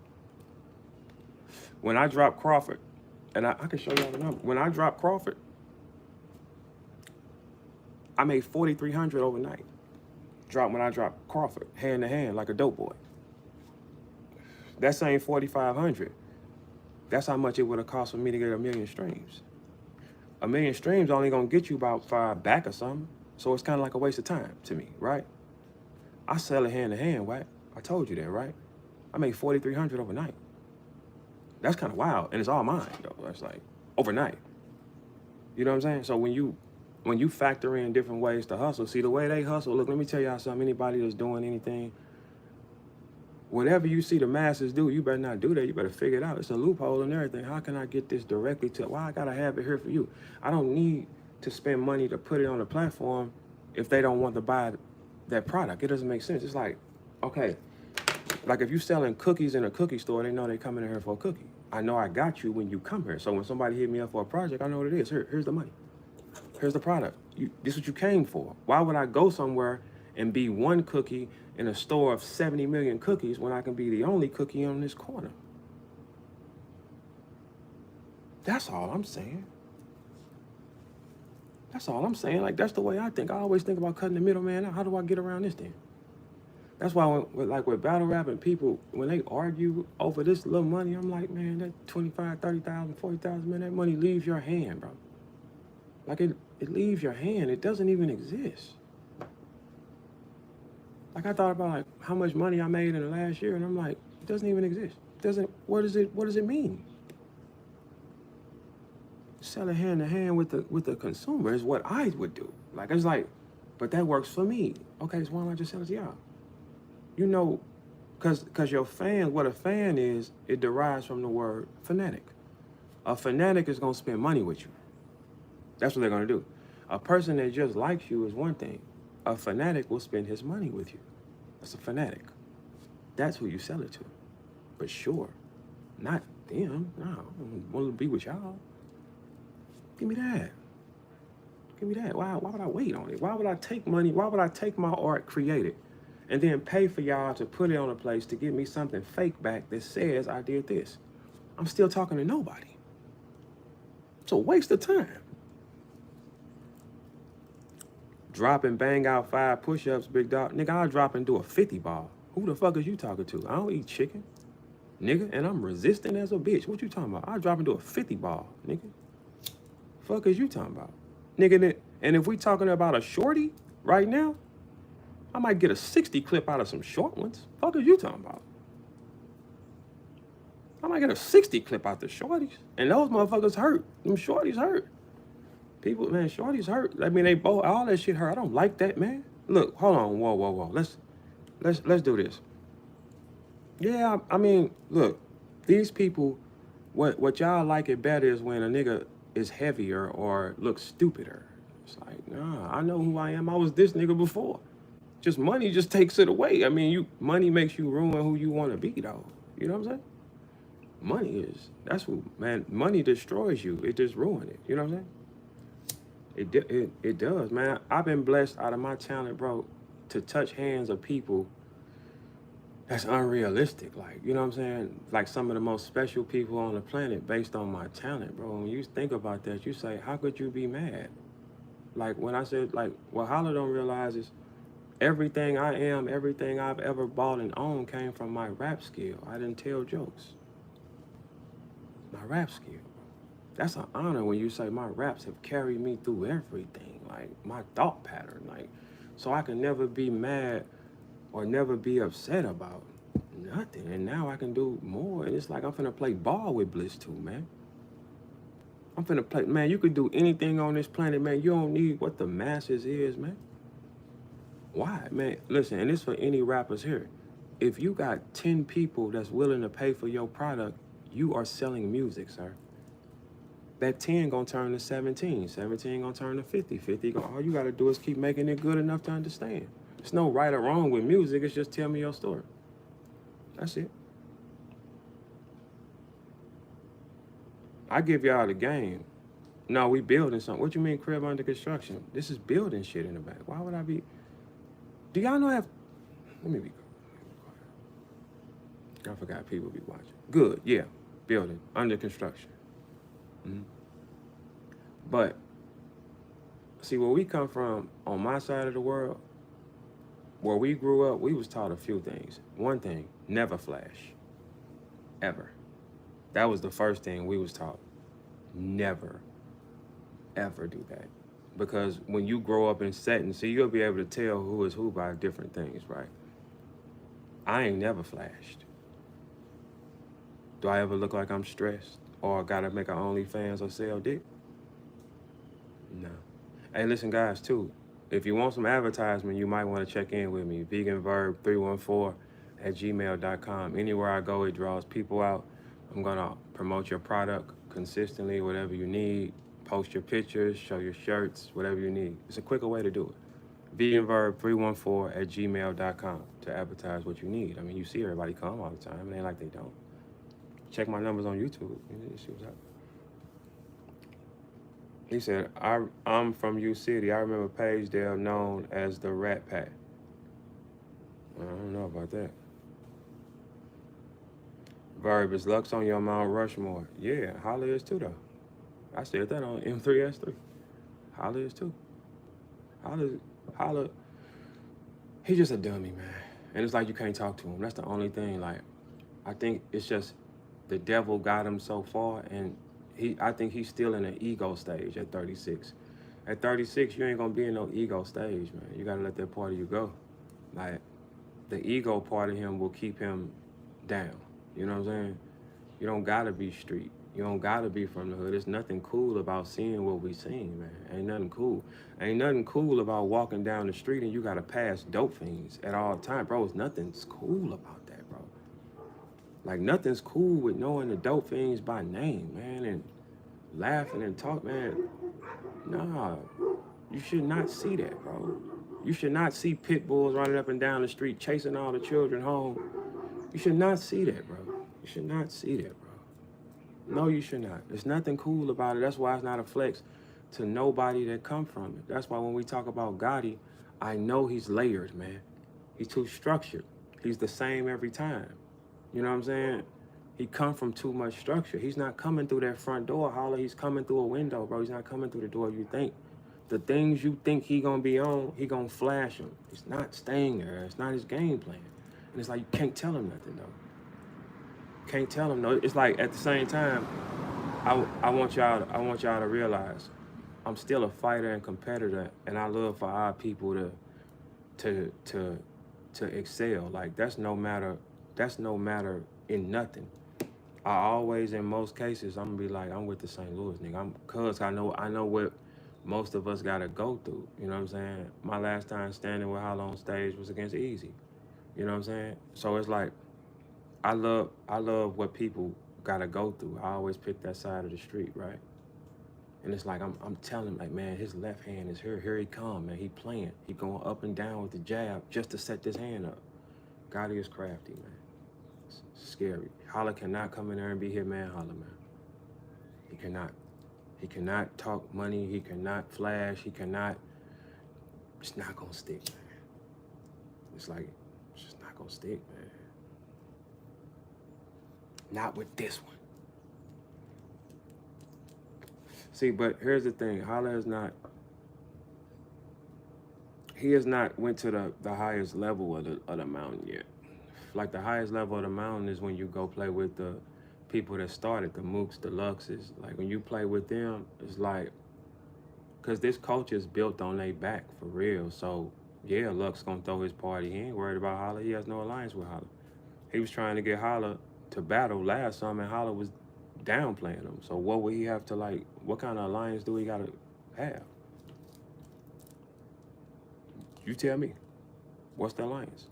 When I drop Crawford, and I can show y'all the number. When I drop Crawford, I made $4,300 overnight. When I drop Crawford, hand to hand, like a dope boy. That same $4,500, that's how much it would have cost for me to get 1 million streams. 1 million streams only gonna get you about 5 back or something. So it's kind of like a waste of time to me, right? I sell it hand to hand, right? I told you that, right? I made $4,300 overnight. That's kind of wild, and it's all mine though. That's like overnight. You know what I'm saying? So when you factor in different ways to hustle, see the way they hustle. Look, let me tell y'all something. Anybody that's doing anything, whatever you see the masses do, you better not do that. You better figure it out. It's a loophole and everything. How can I get this directly to? Why I gotta have it here for you? I don't need to spend money to put it on the platform if they don't want to buy that product? It doesn't make sense. It's like, okay, like if you're selling cookies in a cookie store, they know they coming in here for a cookie. I know I got you when you come here. So when somebody hit me up for a project, I know what it is. Here's the money. Here's the product. This is what you came for. Why would I go somewhere and be one cookie in a store of 70 million cookies when I can be the only cookie on this corner? That's all I'm saying. That's all I'm saying. Like, that's the way I think. I always think about cutting the middleman out. How do I get around this thing? That's why with battle rap and people, when they argue over this little money, I'm like, man, that 25, 30,000, 40,000, man, that money leaves your hand, bro. Like it leaves your hand. It doesn't even exist. Like I thought about like how much money I made in the last year, and I'm like, it doesn't even exist. What does it mean? Sell it hand to hand with the consumer is what I would do. Like it's like, but that works for me. Okay, so why don't I just sell it to y'all? You know, cause your fan, what a fan is, it derives from the word fanatic. A fanatic is gonna spend money with you. That's what they're gonna do. A person that just likes you is one thing. A fanatic will spend his money with you. That's a fanatic. That's who you sell it to. But sure, not them. No, I don't want to be with y'all. Give me that. Give me that. Why would I wait on it? Why would I take money? Why would I take my art, create it, and then pay for y'all to put it on a place to give me something fake back that says I did this? I'm still talking to nobody. It's a waste of time. Drop and bang out 5 push-ups, big dog. Nigga, I'll drop and do a 50 ball. Who the fuck is you talking to? I don't eat chicken, nigga, and I'm resistant as a bitch. What you talking about? I'll drop and do a 50 ball, nigga. Fuck is you talking about? Nigga, and if we talking about a shorty right now, I might get a 60 clip out of some short ones. Fuck is you talking about? I might get a 60 clip out the shorties. And those motherfuckers hurt. Them shorties hurt. People, man, shorties hurt. I mean, they both, all that shit hurt. I don't like that, man. Look, hold on, whoa. Let's do this. Yeah, I mean, look, these people, what y'all like it better is when a nigga is heavier or looks stupider. It's like, nah, I know who I am. I was this nigga before. Just money just takes it away. I mean, money makes you ruin who you want to be, though. You know what I'm saying? Money that's what, man, money destroys you. It just ruins it. You know what I'm saying? It does, man. I've been blessed out of my talent, bro, to touch hands of people that's unrealistic. Like, you know what I'm saying? Like some of the most special people on the planet based on my talent, bro. When you think about that, you say, how could you be mad? Like when I said, like, what Holla don't realize is everything I am, everything I've ever bought and owned came from my rap skill. I didn't tell jokes. My rap skill. That's an honor when you say my raps have carried me through everything, like my thought pattern, like, so I can never be mad or never be upset about nothing. And now I can do more. And it's like I'm finna play ball with Bliss too, man. I'm finna play, man, you could do anything on this planet, man. You don't need what the masses is, man. Why, man? Listen, and this for any rappers here. If you got 10 people that's willing to pay for your product, you are selling music, sir. That 10 gonna turn to 17, 17 gonna turn to 50, 50 all you gotta do is keep making it good enough to understand. There's no right or wrong with music, it's just tell me your story. That's it. I give y'all the game. No, we building something. What you mean crib under construction? This is building shit in the back. Why would I be? Do y'all know let me be quiet. I forgot people be watching. Good, yeah, building, under construction. Mm-hmm. But see, where we come from on my side of the world, where we grew up, we was taught a few things. One thing, never flash, ever. That was the first thing we was taught. Never, ever do that. Because when you grow up in settings, so you'll be able to tell who is who by different things, right? I ain't never flashed. Do I ever look like I'm stressed? Or gotta make an OnlyFans or sell dick? No. Hey, listen, guys, too. If you want some advertisement, you might want to check in with me. veganverb314@gmail.com. Anywhere I go, it draws people out. I'm gonna promote your product consistently, whatever you need. Post your pictures, show your shirts, whatever you need. It's a quicker way to do it. VNVerb314@gmail.com to advertise what you need. I mean, you see everybody come all the time. It ain't like they don't. Check my numbers on YouTube. You see what's up. He said, I'm from U City. I remember Paigedale known as the Rat Pack. I don't know about that. Verb, is Lux on your Mount Rushmore? Yeah, Holla is too, though. I said that on M3S3. Holla is too. Holla, he's just a dummy, man. And it's like you can't talk to him. That's the only thing. Like, I think it's just the devil got him so far, and I think he's still in an ego stage at 36. At 36, you ain't gonna be in no ego stage, man. You gotta let that part of you go. Like, the ego part of him will keep him down. You know what I'm saying? You don't gotta be street. You don't gotta be from the hood. There's nothing cool about seeing what we seen, man. Ain't nothing cool. Ain't nothing cool about walking down the street and you gotta pass dope fiends at all times, bro. Nothing's cool about that, bro. Like, nothing's cool with knowing the dope fiends by name, man, and laughing and talk, man. Nah, you should not see that, bro. You should not see pit bulls running up and down the street chasing all the children home. You should not see that, bro. You should not see that, bro. No, you should not. There's nothing cool about it. That's why it's not a flex to nobody that come from it. That's why when we talk about Gotti, I know he's layered, man. He's too structured. He's the same every time. You know what I'm saying? He come from too much structure. He's not coming through that front door, Holla. He's coming through a window, bro. He's not coming through the door you think. The things you think he gonna be on, he gonna flash them. He's not staying there. It's not his game plan. And it's like, you can't tell him nothing, though. Can't tell him, no. It's like, at the same time, I want y'all to realize I'm still a fighter and competitor, and I love for our people to excel. Like, that's no matter in nothing. I always, in most cases, I'm gonna be like, I'm with the St. Louis nigga. Cause I know what most of us gotta go through. You know what I'm saying? My last time standing with Holla on stage was against Easy. You know what I'm saying? So it's like, I love what people gotta go through. I always pick that side of the street, right? And it's like, I'm telling him, like, man, his left hand is here. Here he come, man. He playing. He going up and down with the jab just to set this hand up. Gotti is crafty, man. It's scary. Holla cannot come in there and be Hitman Holla, man. He cannot. He cannot talk money. He cannot flash. He cannot. It's not gonna stick, man. It's like, it's just not gonna stick, man. Not with this one. See, but here's the thing. Holla has not, he has not went to the highest level of the mountain yet. Like, the highest level of the mountain is when you go play with the people that started, the Mooks, the Luxes. Like, when you play with them, it's like, because this culture is built on their back, for real. So, yeah, Lux gonna throw his party. He ain't worried about Holla. He has no alliance with Holla. He was trying to get Holla to battle last summer, and Holla was downplaying him. So what would he have to, like, what kind of alliance do he gotta have? You tell me. What's the alliance?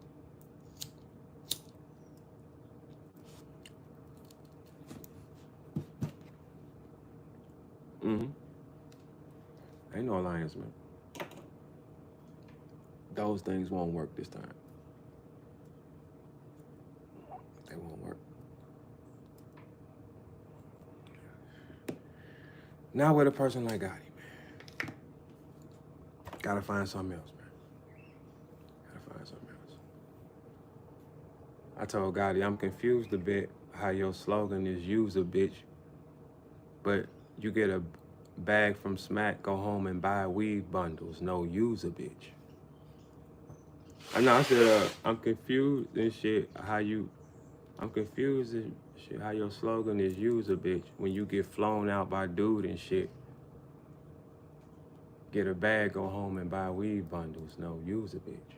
Ain't no alliance, man. Those things won't work this time. They won't work. Not with a person like Gotti, man. Gotta find something else, man. Gotta find something else. I told Gotti, I'm confused a bit how your slogan is use a bitch, but you get a bag from Smack, go home and buy weed bundles. No, use a bitch. I said, I'm confused and shit I'm confused and shit how your slogan is use a bitch when you get flown out by dude and shit. Get a bag, go home and buy weed bundles. No, use a bitch.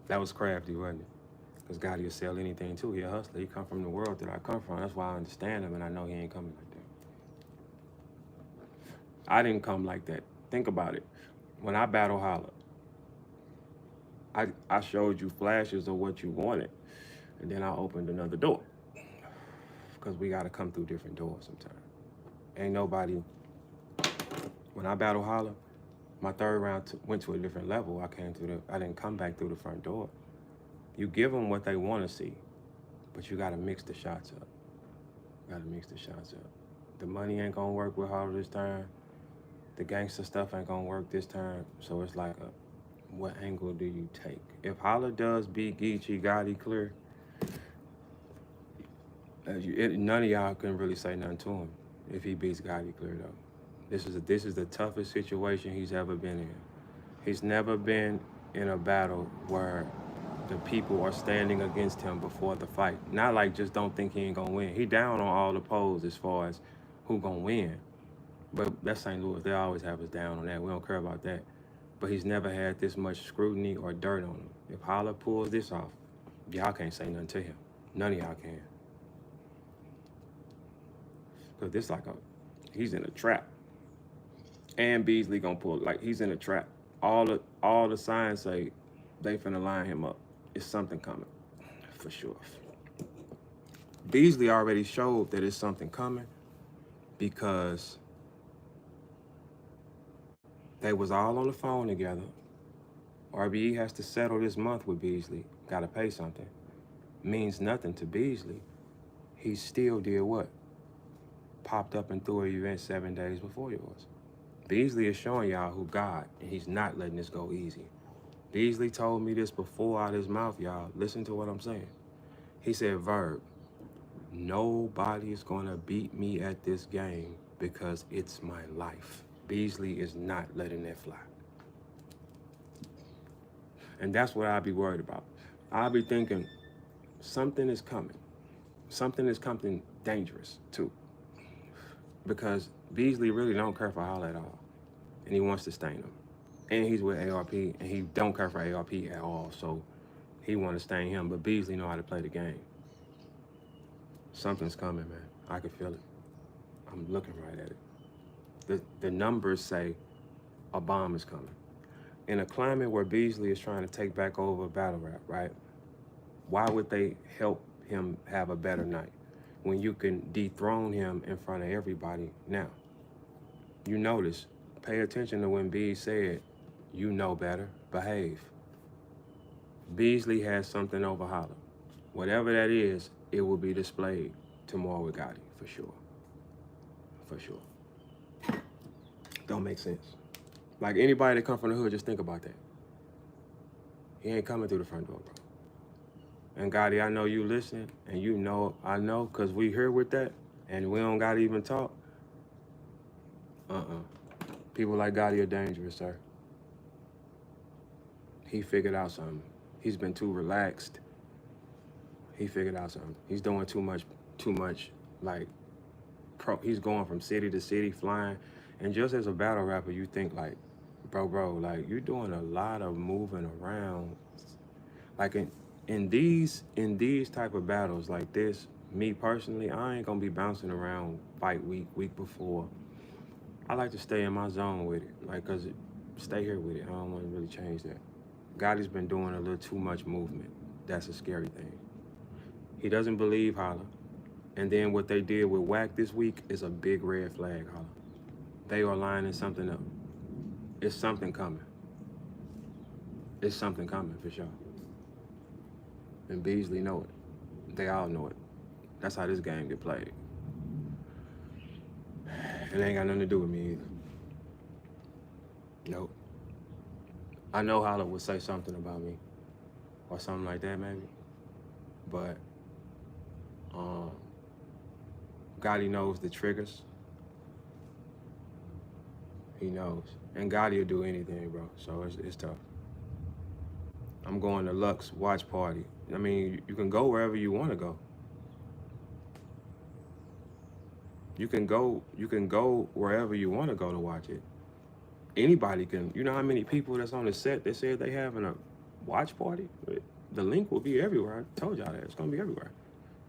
That was crafty, wasn't it? Because Gotti will sell anything too. He a hustler. He come from the world that I come from. That's why I understand him and I know he ain't coming like that. I didn't come like that. Think about it. When I battle Holla, I showed you flashes of what you wanted, and then I opened another door. Because we got to come through different doors sometimes. Ain't nobody. When I battle Holla, my third round went to a different level. I didn't come back through the front door. You give them what they want to see, but you got to mix the shots up. The money ain't gonna work with Holla this time. The gangster stuff ain't gonna work this time. So it's like, what angle do you take? If Holla does beat Geechee Gotti clear, none of y'all can really say nothing to him if he beats Gotti clear though. This is the toughest situation he's ever been in. He's never been in a battle where the people are standing against him before the fight. Not like just don't think he ain't gonna win. He down on all the polls as far as who gonna win. But that's St. Louis. They always have us down on that. We don't care about that. But he's never had this much scrutiny or dirt on him. If Holla pulls this off, y'all can't say nothing to him. None of y'all can. Because this he's in a trap. And Beasley gonna pull, like he's in a trap. All the signs say they finna line him up. It's something coming, for sure. Beasley already showed that it's something coming because they was all on the phone together. RBE has to settle this month with Beasley. Gotta pay something. Means nothing to Beasley. He still did what? Popped up and threw an event 7 days before yours. Beasley is showing y'all who God, and he's not letting this go easy. Beasley told me this before out of his mouth, y'all. Listen to what I'm saying. He said, Verb, nobody is gonna beat me at this game because it's my life. Beasley is not letting that fly. And that's what I'll be worried about. I'll be thinking something is coming. Something is coming dangerous too. Because Beasley really don't care for Holla at all. And he wants to stain him. And he's with ARP, and he don't care for ARP at all. So he want to stain him, but Beasley know how to play the game. Something's coming, man. I can feel it. I'm looking right at it. The numbers say a bomb is coming. In a climate where Beasley is trying to take back over battle rap, right? Why would they help him have a better night when you can dethrone him in front of everybody now? You notice, pay attention to when B said, you know better, behave. Beasley has something over Holla. Whatever that is, it will be displayed tomorrow with Gotti, for sure. For sure. Don't make sense. Like anybody that come from the hood, just think about that. He ain't coming through the front door, bro. And Gotti, I know you listening, and you know, I know, because we here with that, and we don't gotta even talk. People like Gotti are dangerous, sir. He figured out something. He's been too relaxed. He figured out something. He's doing too much, like, he's going from city to city, flying. And just as a battle rapper, you think like, bro, like you're doing a lot of moving around. Like in these type of battles like this, me personally, I ain't gonna be bouncing around fight week before. I like to stay in my zone with it, like, cause stay here with it. I don't want to really change that. Gotti's been doing a little too much movement. That's a scary thing. He doesn't believe Holla. And then what they did with Wack this week is a big red flag, Holla. They are lining something up. It's something coming. It's something coming for sure. And Beasley know it. They all know it. That's how this game get played. It ain't got nothing to do with me either. Nope. I know Holla would say something about me or something like that maybe, but Gotti knows the triggers. He knows. And Gotti will do anything, bro, so it's tough. I'm going to Lux watch party. I mean, you can go wherever you want to go. You can go wherever you want to go to watch it. Anybody can. You know how many people that's on the set that said they having a watch party? The link will be everywhere. I told y'all that. It's going to be everywhere.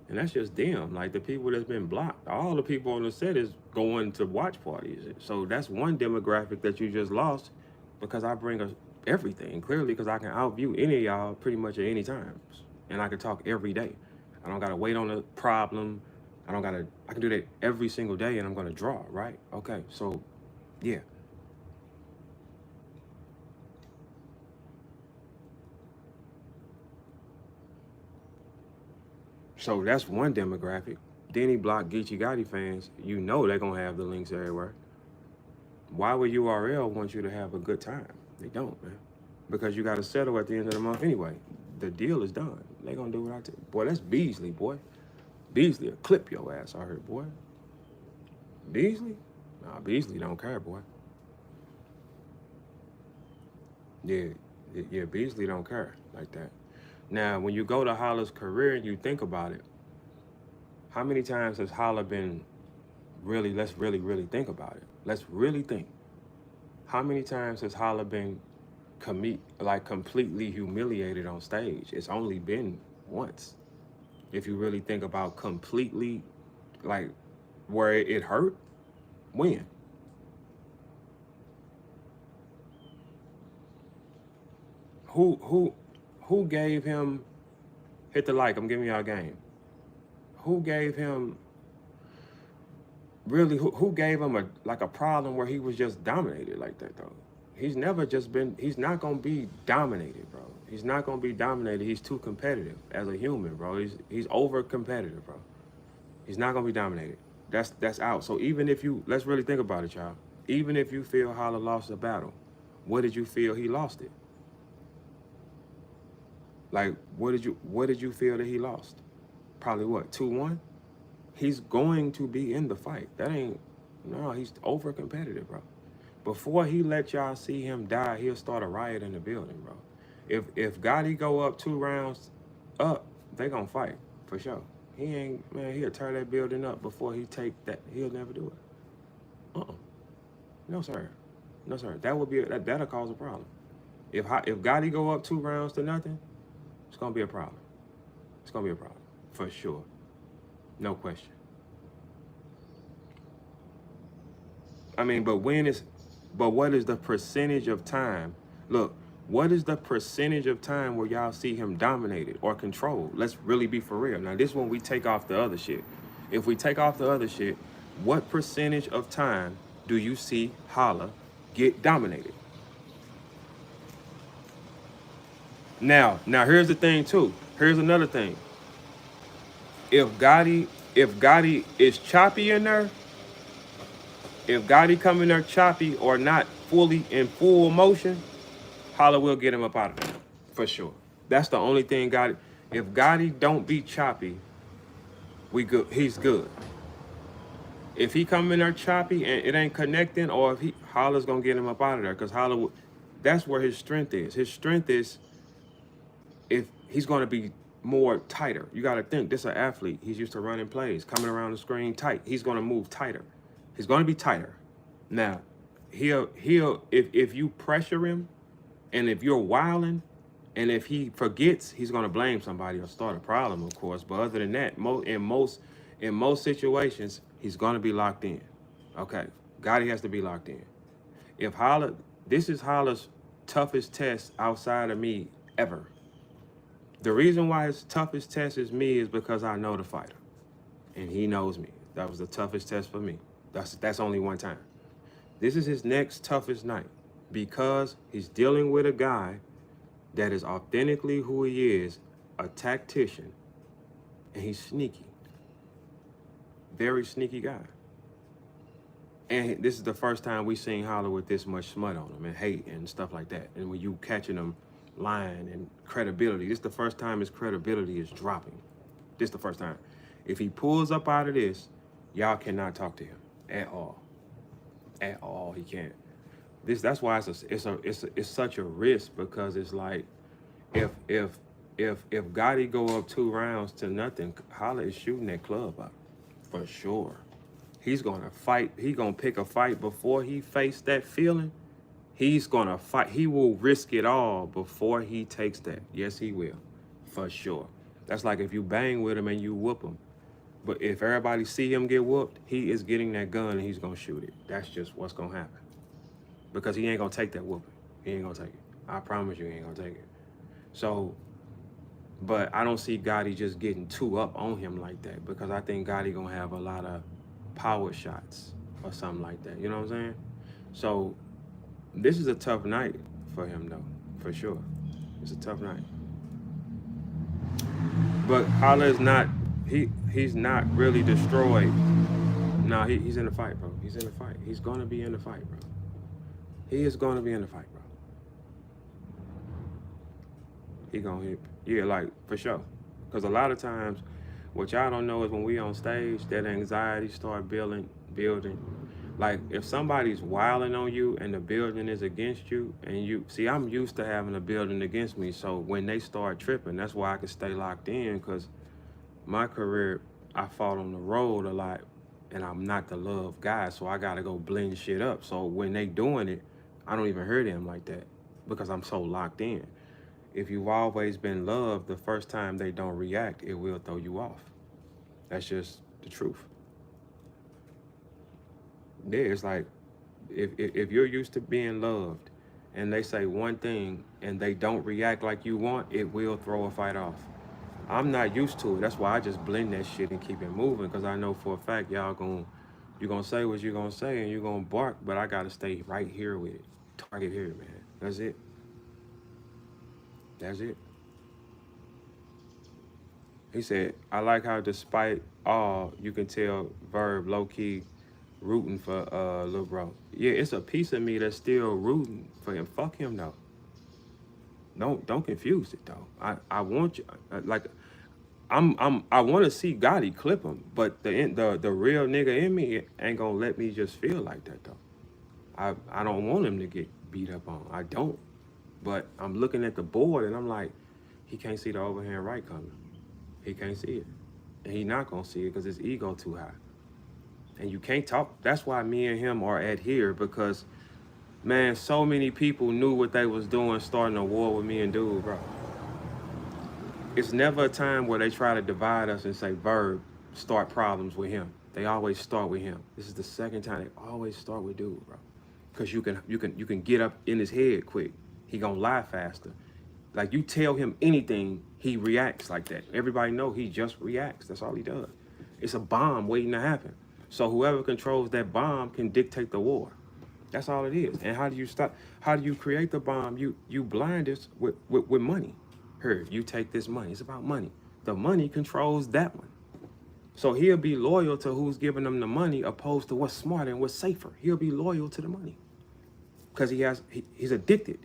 And that's just them. Like the people that's been blocked. All the people on the set is going to watch parties. So that's one demographic that you just lost because I bring everything. Clearly because I can outview any of y'all pretty much at any time. And I can talk every day. I don't got to wait on a problem. I can do that every single day and I'm gonna draw, right? Okay, so yeah. So that's one demographic. Then he blocked Geechee Gotti fans. You know they're gonna have the links everywhere. Why would URL want you to have a good time? They don't, man. Because you gotta settle at the end of the month anyway. The deal is done. They gonna do what I tell you. Boy, that's Beasley, boy. Beasley will clip your ass, I heard, boy. Beasley? Nah, Beasley don't care, boy. Yeah, yeah, Beasley don't care like that. Now, when you go to Holla's career and you think about it, how many times has Holla been let's really think about it. Let's really think. How many times has Holla been completely humiliated on stage? It's only been once. If you really think about completely, like, where it hurt, when? Who gave him, hit the like, I'm giving y'all a game. Who gave him, really, who gave him a problem where he was just dominated like that, though? He's never just been, he's not gonna be dominated, bro. He's not gonna be dominated. He's too competitive as a human, bro. He's over competitive, bro. He's not gonna be dominated. That's out. So even if you, let's really think about it, y'all. Even if you feel Holla lost a battle, what did you feel he lost it? Like, what did you feel that he lost? Probably what, 2-1? He's going to be in the fight. No, he's over competitive, bro. Before he let y'all see him die, he'll start a riot in the building, bro. If Gotti go up 2 rounds up, they gonna fight, for sure. He'll tear that building up before he take that. He'll never do it. No, sir. No, sir. That'll cause a problem. If Gotti go up 2 rounds to nothing, it's gonna be a problem. It's gonna be a problem, for sure. No question. I mean, but what is the percentage of time? Look, what is the percentage of time where y'all see him dominated or controlled? Let's really be for real. Now, this one we take off the other shit. If we take off the other shit, what percentage of time do you see Holla get dominated? Now here's the thing too. Here's another thing. If Gotti is choppy in there, if Gotti come in there choppy or not fully in full motion, Holla will get him up out of there, for sure. That's the only thing Gotti. If Gotti don't be choppy, we good. He's good. If he come in there choppy and it ain't connecting, or if Holla's gonna get him up out of there, because Holla, that's where his strength is. His strength is if he's gonna be more tighter. You gotta think, this is an athlete. He's used to running plays, coming around the screen tight. He's gonna move tighter. He's gonna be tighter. Now, he'll if you pressure him, and if you're wilding, and if he forgets, he's gonna blame somebody or start a problem, of course. But other than that, in most situations, he's gonna be locked in. Okay, Gotti has to be locked in. If Holla, this is Holla's toughest test outside of me ever. The reason why his toughest test is me is because I know the fighter, and he knows me. That was the toughest test for me. That's only one time. This is his next toughest night because he's dealing with a guy that is authentically who he is, a tactician, and he's sneaky. Very sneaky guy. And this is the first time we've seen Holla with this much smut on him and hate and stuff like that. And when you catching him lying and credibility, this is the first time his credibility is dropping. This is the first time. If he pulls up out of this, y'all cannot talk to him at all. At all, he can't. That's why it's such a risk, because it's like if Gotti go up 2 rounds to nothing, Holla is shooting that club up for sure. He's gonna fight. He's gonna pick a fight before he face that feeling. He's gonna fight. He will risk it all before he takes that. Yes, he will, for sure. That's like if you bang with him and you whoop him. But if everybody see him get whooped, he is getting that gun and he's gonna shoot it. That's just what's gonna happen. Because he ain't gonna take that whooping. He ain't gonna take it. I promise you he ain't gonna take it. So But I don't see Gotti just getting too up on him like that, because I think Gotti gonna have a lot of power shots or something like that. You know what I'm saying? So this is a tough night for him though, for sure. It's a tough night. But Holla is not, he's not really destroyed. No, he's in the fight, bro. He's in the fight. He's gonna be in the fight, bro. He is gonna be in the fight, bro. He gonna hit, yeah, like for sure. Cause a lot of times, what y'all don't know is when we on stage, that anxiety start building. Like if somebody's wilding on you and the building is against you, and you see, I'm used to having a building against me. So when they start tripping, that's why I can stay locked in. Cause my career, I fought on the road a lot, and I'm not the love guy, so I gotta go blend shit up. So when they doing it, I don't even hear them like that because I'm so locked in. If you've always been loved, the first time they don't react, it will throw you off. That's just the truth. Yeah, it's like if you're used to being loved and they say one thing and they don't react like you want, it will throw a fight off. I'm not used to it. That's why I just blend that shit and keep it moving, because I know for a fact you're gonna say what you're gonna say and you're gonna bark, but I gotta stay right here with it. Target here, man. That's it. That's it. He said, I like how despite all, you can tell Verb low-key rooting for Lil Bro. Yeah, it's a piece of me that's still rooting for him. Fuck him though. Don't confuse it though. I want you, like I want to see Gotti clip him, but the real nigga in me ain't gonna let me just feel like that though. I don't want him to get beat up on. I don't. But I'm looking at the board and I'm like, he can't see the overhand right coming. He can't see it. And he not gonna see it because his ego too high. And you can't talk. That's why me and him are at here, because man, so many people knew what they was doing starting a war with me and dude, bro. It's never a time where they try to divide us and say, Verb, start problems with him. They always start with him. This is the second time they always start with dude, bro. Because you can get up in his head quick. He gonna lie faster. Like you tell him anything, he reacts like that. Everybody know he just reacts. That's all he does. It's a bomb waiting to happen. So whoever controls that bomb can dictate the war. That's all it is. And how do you stop? How do you create the bomb? You blind us with money. Here, you take this money. It's about money. The money controls that one. So he'll be loyal to who's giving them the money, opposed to what's smarter and what's safer. He'll be loyal to the money because he's addicted.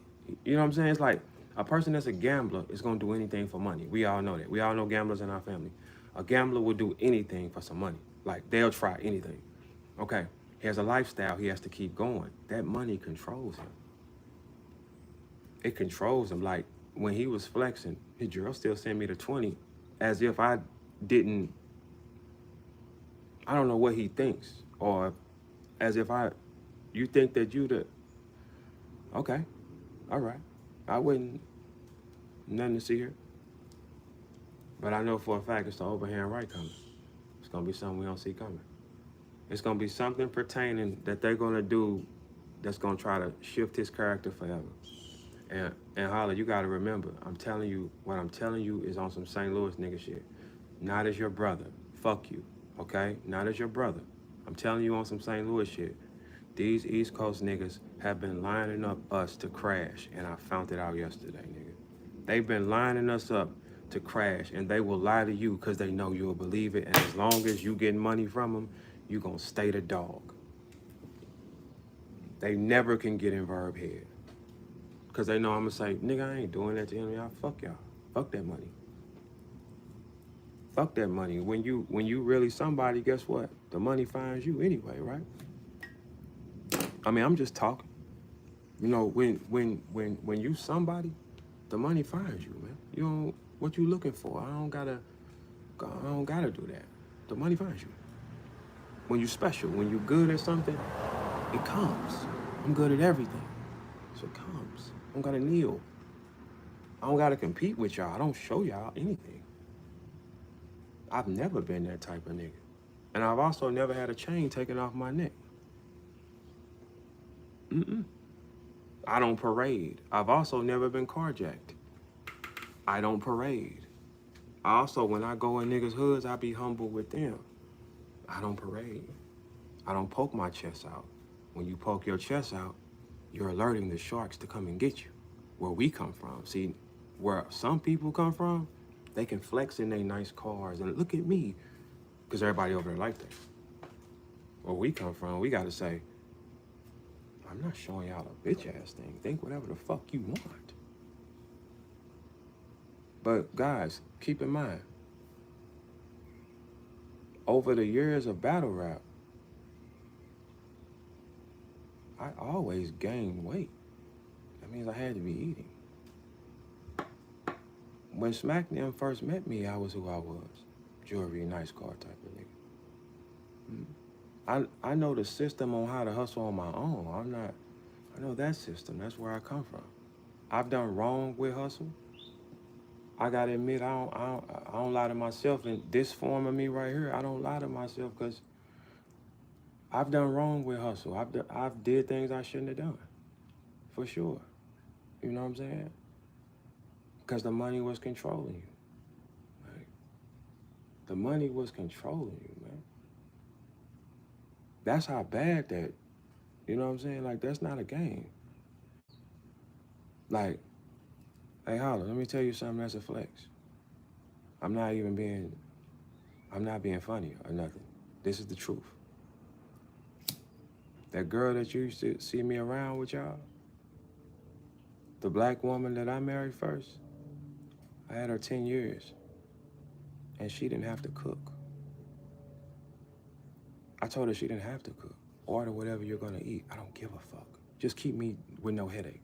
You know what I'm saying? It's like a person that's a gambler is gonna do anything for money. We all know that. We all know gamblers in our family. A gambler will do anything for some money. Like they'll try anything. Okay, he has a lifestyle he has to keep going. That money controls him. It controls him. Like when he was flexing, his girl still sent me the 20 as if I didn't, I don't know what he thinks, or as if you think that you the, okay, all right. I wouldn't, nothing to see here. But I know for a fact it's the overhand right coming. It's gonna be something we don't see coming. It's gonna be something pertaining that they're gonna do that's gonna try to shift his character forever. And Holla, you gotta remember, I'm telling you, what I'm telling you is on some St. Louis nigga shit. Not as your brother. Fuck you. Okay? Not as your brother. I'm telling you on some St. Louis shit. These East Coast niggas have been lining up us to crash, and I found it out yesterday, nigga. They've been lining us up to crash, and they will lie to you because they know you'll believe it, and as long as you getting money from them, you gonna stay the dog. They never can get in Verb head. Because they know I'm gonna say, nigga, I ain't doing that to him, y'all. Fuck y'all. Fuck that money. Fuck that money. When you really somebody, guess what? The money finds you anyway, right? I mean, I'm just talking. You know, when you somebody, the money finds you, man. You don't, what you looking for? I don't gotta do that. The money finds you. When you special, when you good at something, it comes. I'm good at everything, so it comes. I don't gotta kneel. I don't gotta compete with y'all. I don't show y'all anything. I've never been that type of nigga. And I've also never had a chain taken off my neck. I don't parade. I've also never been carjacked. I don't parade. Also, when I go in niggas' hoods, I be humble with them. I don't parade. I don't poke my chest out. When you poke your chest out, you're alerting the sharks to come and get you. Where we come from. See, where some people come from, they can flex in their nice cars and look at me, because everybody over there like that. Where we come from, we got to say, I'm not showing y'all a bitch ass thing. Think whatever the fuck you want. But guys, keep in mind, over the years of battle rap, I always gained weight. That means I had to be eating. When Smack them first met me, I was who I was. Jewelry, nice car type of nigga. I know the system on how to hustle on my own. I know that system. That's where I come from. I've done wrong with hustle. I gotta admit, I don't lie to myself in this form of me right here. I don't lie to myself because I've done wrong with hustle. I've did things I shouldn't have done, for sure. You know what I'm saying? Because the money was controlling you. Like, the money was controlling you, man. That's how bad that, you know what I'm saying? Like, that's not a game. Like, hey, Holla, let me tell you something that's a flex. I'm not being funny or nothing. This is the truth. That girl that you used to see me around with y'all, the black woman that I married first, I had her 10 years, and she didn't have to cook. I told her she didn't have to cook. Order whatever you're gonna eat. I don't give a fuck. Just keep me with no headache.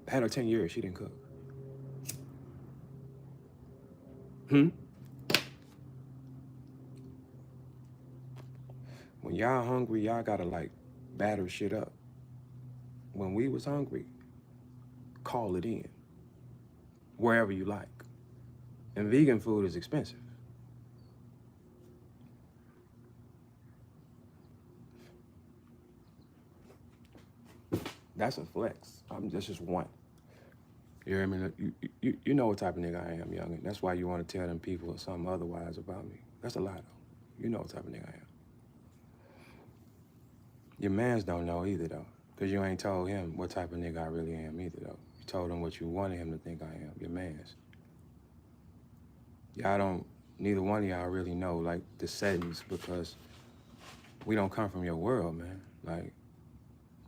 I had her 10 years, she didn't cook. When y'all hungry, y'all gotta like batter shit up. When we was hungry, call it in. Wherever you like. And vegan food is expensive. That's a flex. That's just one. You hear me? You know what type of nigga I am, youngin'. That's why you want to tell them people something otherwise about me. That's a lie, though. You know what type of nigga I am. Your mans don't know either, though, because you ain't told him what type of nigga I really am either, though. You told him what you wanted him to think I am, your mans. Y'all don't, neither one of y'all really know, like, the settings, because we don't come from your world, man. Like,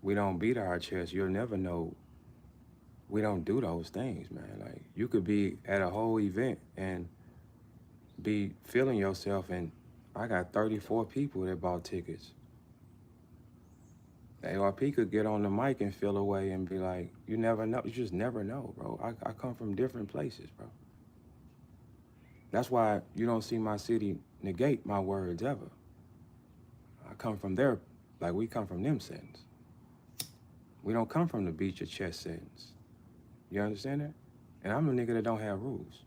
we don't beat our chest. You'll never know. We don't do those things, man. Like, you could be at a whole event and be feeling yourself, and I got 34 people that bought tickets. The ARP could get on the mic and feel away and be like, you never know. You just never know, bro. I come from different places, bro. That's why you don't see my city negate my words ever. I come from there, like we come from them settings. We don't come from the beat your chest settings. You understand that? And I'm a nigga that don't have rules.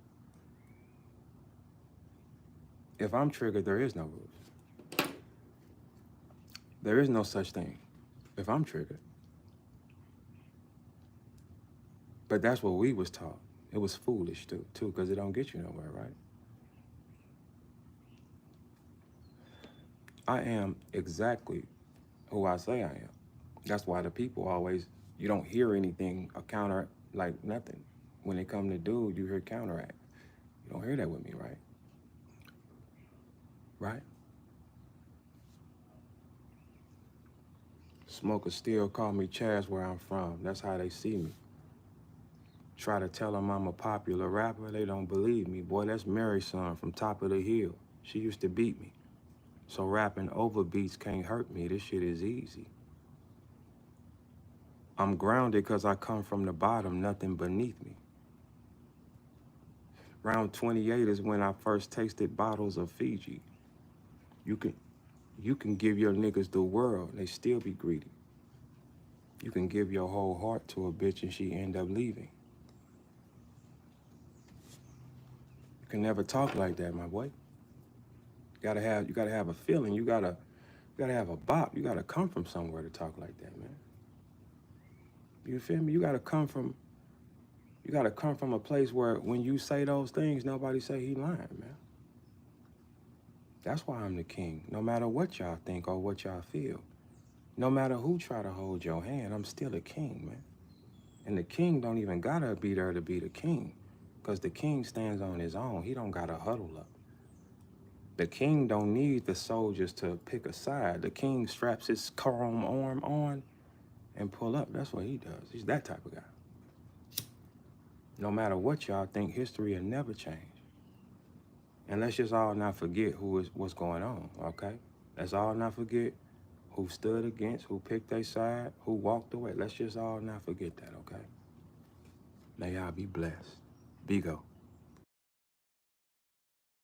If I'm triggered, there is no rules. There is no such thing if I'm triggered. But that's what we was taught. It was foolish too, because it don't get you nowhere, right? I am exactly who I say I am. That's why the people always, you don't hear anything, a counter, like nothing. When they come to do, you hear counteract. You don't hear that with me, right? Right? Smokers still call me Chaz where I'm from. That's how they see me. Try to tell them I'm a popular rapper, they don't believe me. Boy, that's Mary's son from Top of the Hill. She used to beat me. So rapping over beats can't hurt me. This shit is easy. I'm grounded because I come from the bottom, nothing beneath me. Round 28 is when I first tasted bottles of Fiji. You can give your niggas the world, they still be greedy. You can give your whole heart to a bitch and she end up leaving. You can never talk like that, my boy. You gotta have a feeling. You gotta have a bop. You gotta come from somewhere to talk like that, man. You feel me? You gotta come from You got to come from a place where when you say those things, nobody say he lying, man. That's why I'm the king. No matter what y'all think or what y'all feel, no matter who try to hold your hand, I'm still a king, man. And the king don't even gotta be there to be the king, because the king stands on his own. He don't gotta huddle up. The king don't need the soldiers to pick a side. The king straps his chrome arm on and pull up. That's what he does. He's that type of guy. No matter what y'all think, history will never change. And let's just all not forget what's going on, okay? Let's all not forget who stood against, who picked their side, who walked away. Let's just all not forget that, okay? May y'all be blessed. Be go.